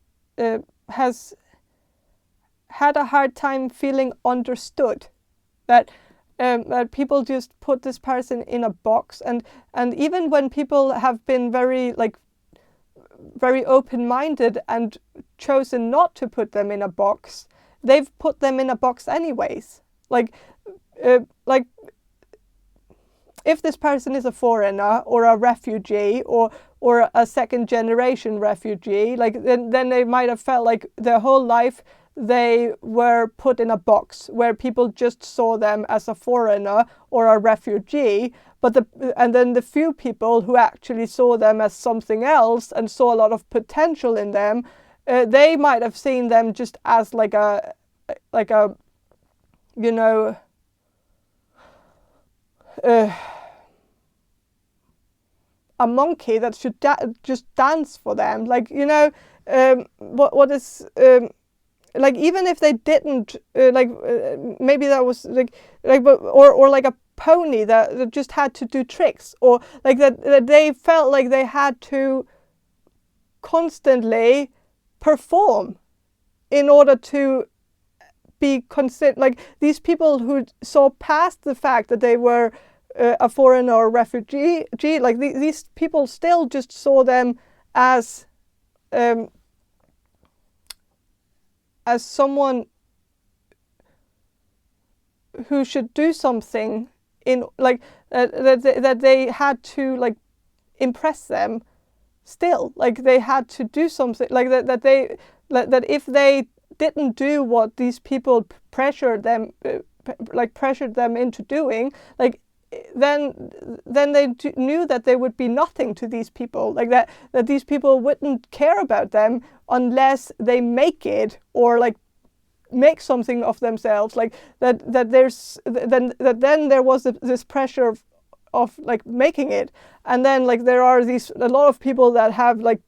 has had a hard time feeling understood, that people just put this person in a box, and even when people have been very open-minded and chosen not to put them in a box, they've put them in a box anyways. Like if this person is a foreigner or a refugee or a second generation refugee, like then they might have felt like their whole life they were put in a box where people just saw them as a foreigner or a refugee. And then the few people who actually saw them as something else and saw a lot of potential in them, they might have seen them just as like a you know, a monkey that should just dance for them. Like, you know, what is like, even if they didn't maybe that was or like a pony that just had to do tricks, or like that they felt like they had to constantly perform in order to be considered. Like, these people who saw past the fact that they were a foreigner or refugee, like these people still just saw them as someone who should do something in that they had to like impress them still. Like, they had to do something like that if they didn't do what these people pressured them into doing, like then they knew that they would be nothing to these people, like that these people wouldn't care about them unless they make it, or like make something of themselves, like then there was this pressure of like making it. And then like there are a lot of people that have like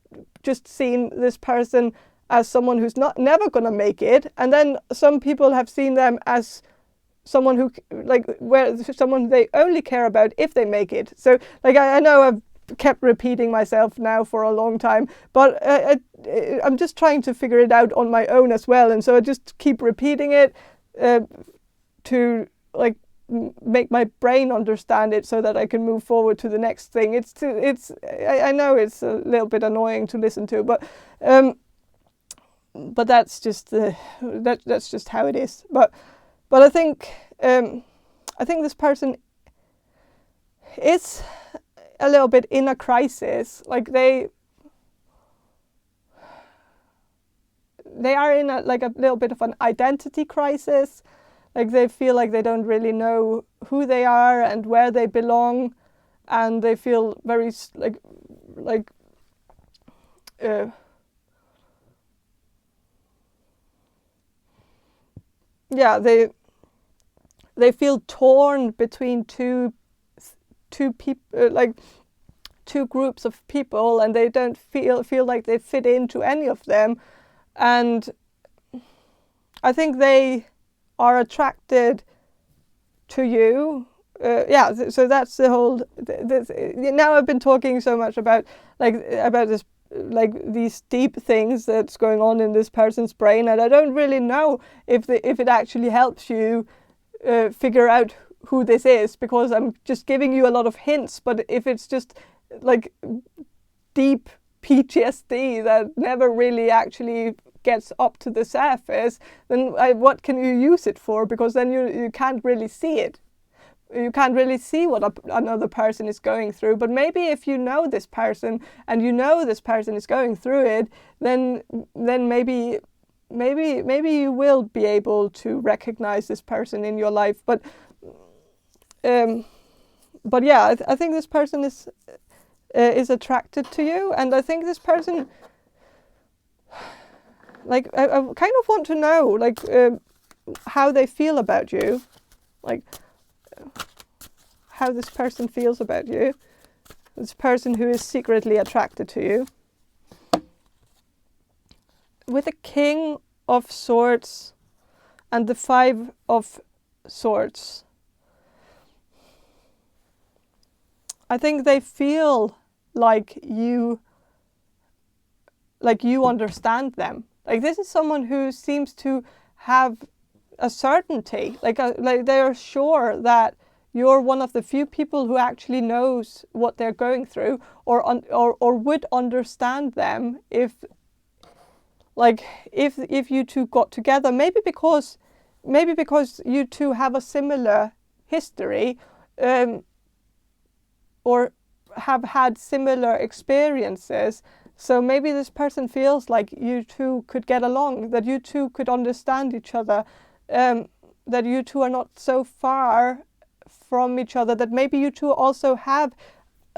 just seen this person as someone who's never gonna make it, and then some people have seen them as someone who someone they only care about if they make it. So like I know I've kept repeating myself now for a long time, but I'm just trying to figure it out on my own as well, and so I just keep repeating it to like make my brain understand it so that I can move forward to the next thing. I know it's a little bit annoying to listen to, but that's just that's just how it is. But I think this person is a little bit in a crisis. Like they are in a little bit of an identity crisis. Like they feel like they don't really know who they are and where they belong, and they feel very they feel torn between two people, two groups of people, and they don't feel like they fit into any of them. And I think they are attracted to you. So that's the whole. Now I've been talking so much about this, these deep things that's going on in this person's brain, and I don't really know if it actually helps you figure out who this is, because I'm just giving you a lot of hints. But if it's just like deep PTSD that never really actually gets up to the surface, then what can you use it for? Because then you can't really see it. You can't really see what another person is going through. But maybe if you know this person and you know this person is going through it, then maybe you will be able to recognize this person in your life. But yeah, I think this person is attracted to you, and I think this person, like, I kind of want to know, like, how they feel about you, like, how this person feels about you, this person who is secretly attracted to you. With the King of Swords and the Five of Swords, I think they feel like you understand them. Like, this is someone who seems to have a certainty, like they are sure that you're one of the few people who actually knows what they're going through, or would understand them if you two got together. Maybe because you two have a similar history, or have had similar experiences. So maybe this person feels like you two could get along, that you two could understand each other, that you two are not so far from each other, that maybe you two also have,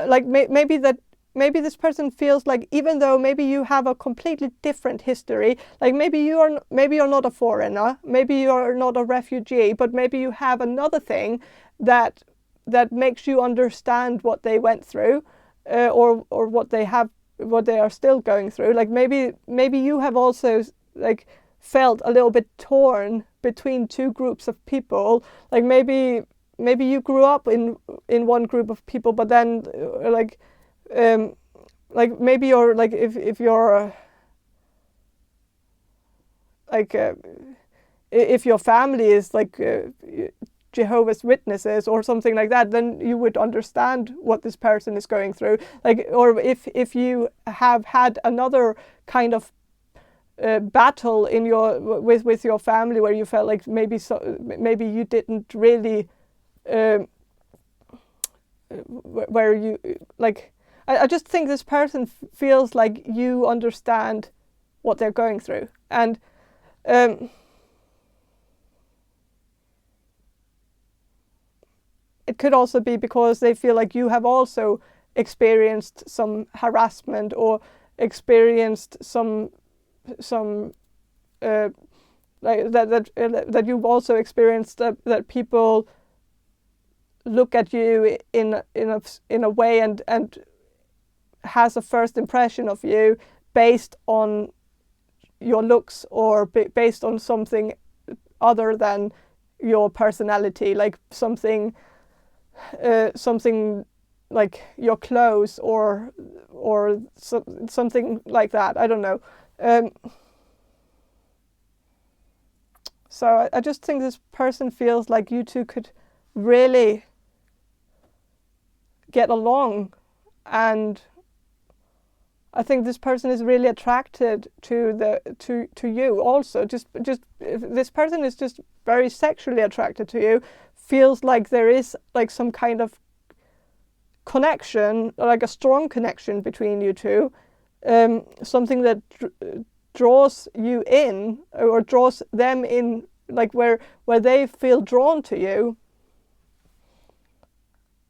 like, maybe this person feels like, even though maybe you have a completely different history, like maybe you're not a foreigner, maybe you're not a refugee, but maybe you have another thing that makes you understand what they went through, or what they are still going through. Like, maybe you have also, like, felt a little bit torn between two groups of people. Like, maybe you grew up in one group of people, but then like maybe you're, like, if you're if your family is like Jehovah's Witnesses or something like that, then you would understand what this person is going through. Like, or if you have had another kind of battle in with your family, where you felt like maybe you didn't really where you, like, I just think this person feels like you understand what they're going through. And it could also be because they feel like you have also experienced some harassment, or experienced some like that you've also experienced that people look at you in a way and has a first impression of you based on your looks, or based on something other than your personality, like something like your clothes, or something like that. I don't know. So I just think this person feels like you two could really get along, and I think this person is really attracted to you also. Just this person is just very sexually attracted to you. Feels like there is, like, some kind of connection, like a strong connection between you two. Something that draws you in, or draws them in, like where they feel drawn to you,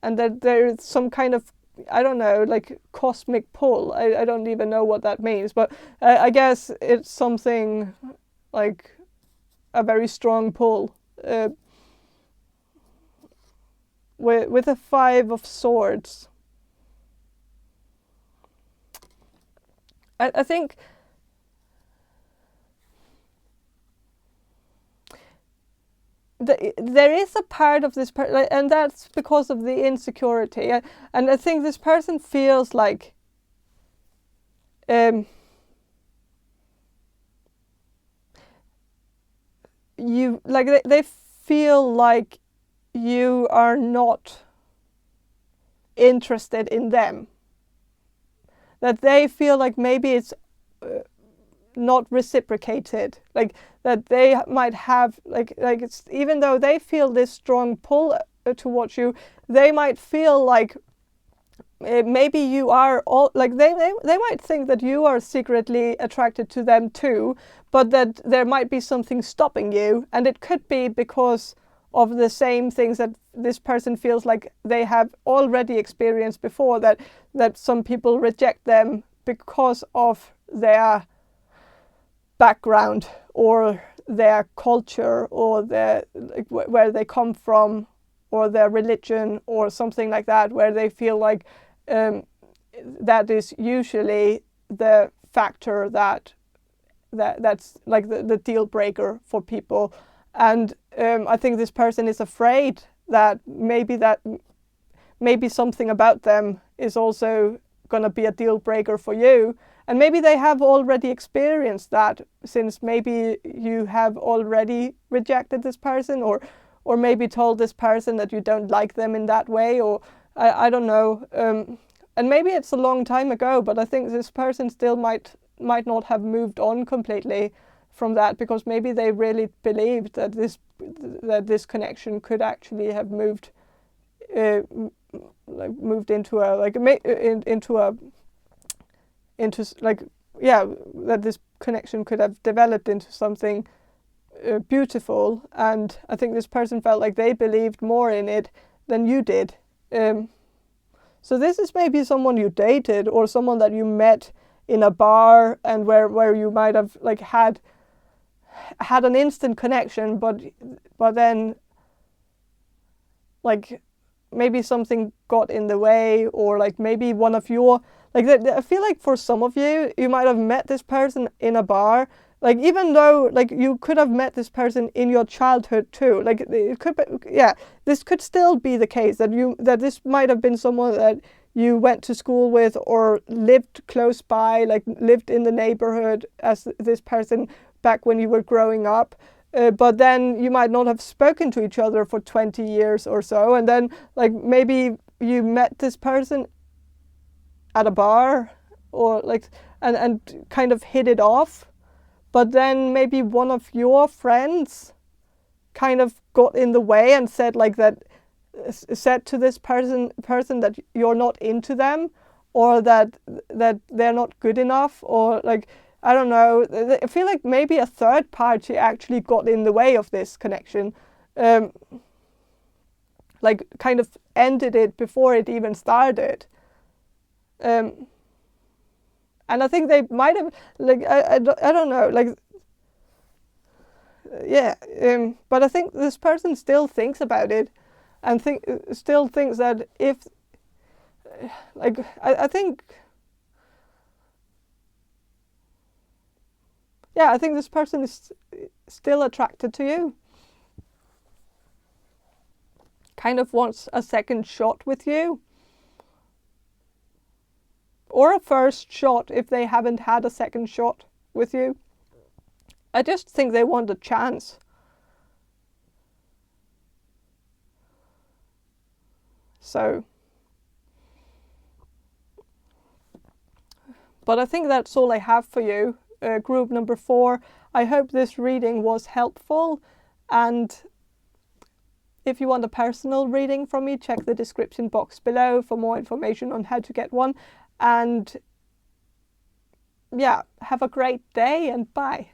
and that there is some kind of, I don't know, like cosmic pull. I don't even know what that means, but I guess it's something like a very strong pull. With a Five of Swords, I think there is a part of this person, and that's because of the insecurity. And I think this person feels like you, like, they feel like you are not interested in them. that they feel like maybe it's not reciprocated, like that they might have like it's, even though they feel this strong pull towards you, they might feel like maybe you are all like they might think that you are secretly attracted to them too, but that there might be something stopping you, and it could be because of the same things that this person feels like they have already experienced before, that some people reject them because of their background or their culture or their like, where they come from, or their religion or something like that, where they feel like that is usually the factor that's like the deal breaker for people. And I think this person is afraid that maybe something about them is also going to be a deal breaker for you. And maybe they have already experienced that, since maybe you have already rejected this person, or maybe told this person that you don't like them in that way, or I don't know. And maybe it's a long time ago, but I think this person still might not have moved on completely from that, because maybe they really believed that this connection could actually have moved into that this connection could have developed into something beautiful. And I think this person felt like they believed more in it than you did. So this is maybe someone you dated, or someone that you met in a bar, and where you might have like had an instant connection, but then like maybe something got in the way, or like maybe one of your like I feel like for some of you, you might have met this person in a bar, like even though like you could have met this person in your childhood too. Like it could be, this could still be the case, that this might have been someone that you went to school with, or lived close by, like lived in the neighborhood as this person back when you were growing up. But then you might not have spoken to each other for 20 years or so. And then like maybe you met this person at a bar, or like, and kind of hit it off. But then maybe one of your friends kind of got in the way and said to this person that you're not into them, or that they're not good enough, or like, I don't know. I feel like maybe a third party actually got in the way of this connection, like kind of ended it before it even started. And I think they might have, like, I don't know, like, but I think this person still thinks about it, and still thinks that if, like, I think this person is still attracted to you. Kind of wants a second shot with you. Or a first shot if they haven't had a second shot with you. I just think they want a chance. So, but I think that's all I have for you. Group number 4. I hope this reading was helpful, and if you want a personal reading from me, check the description box below for more information on how to get one. And yeah, have a great day, and bye.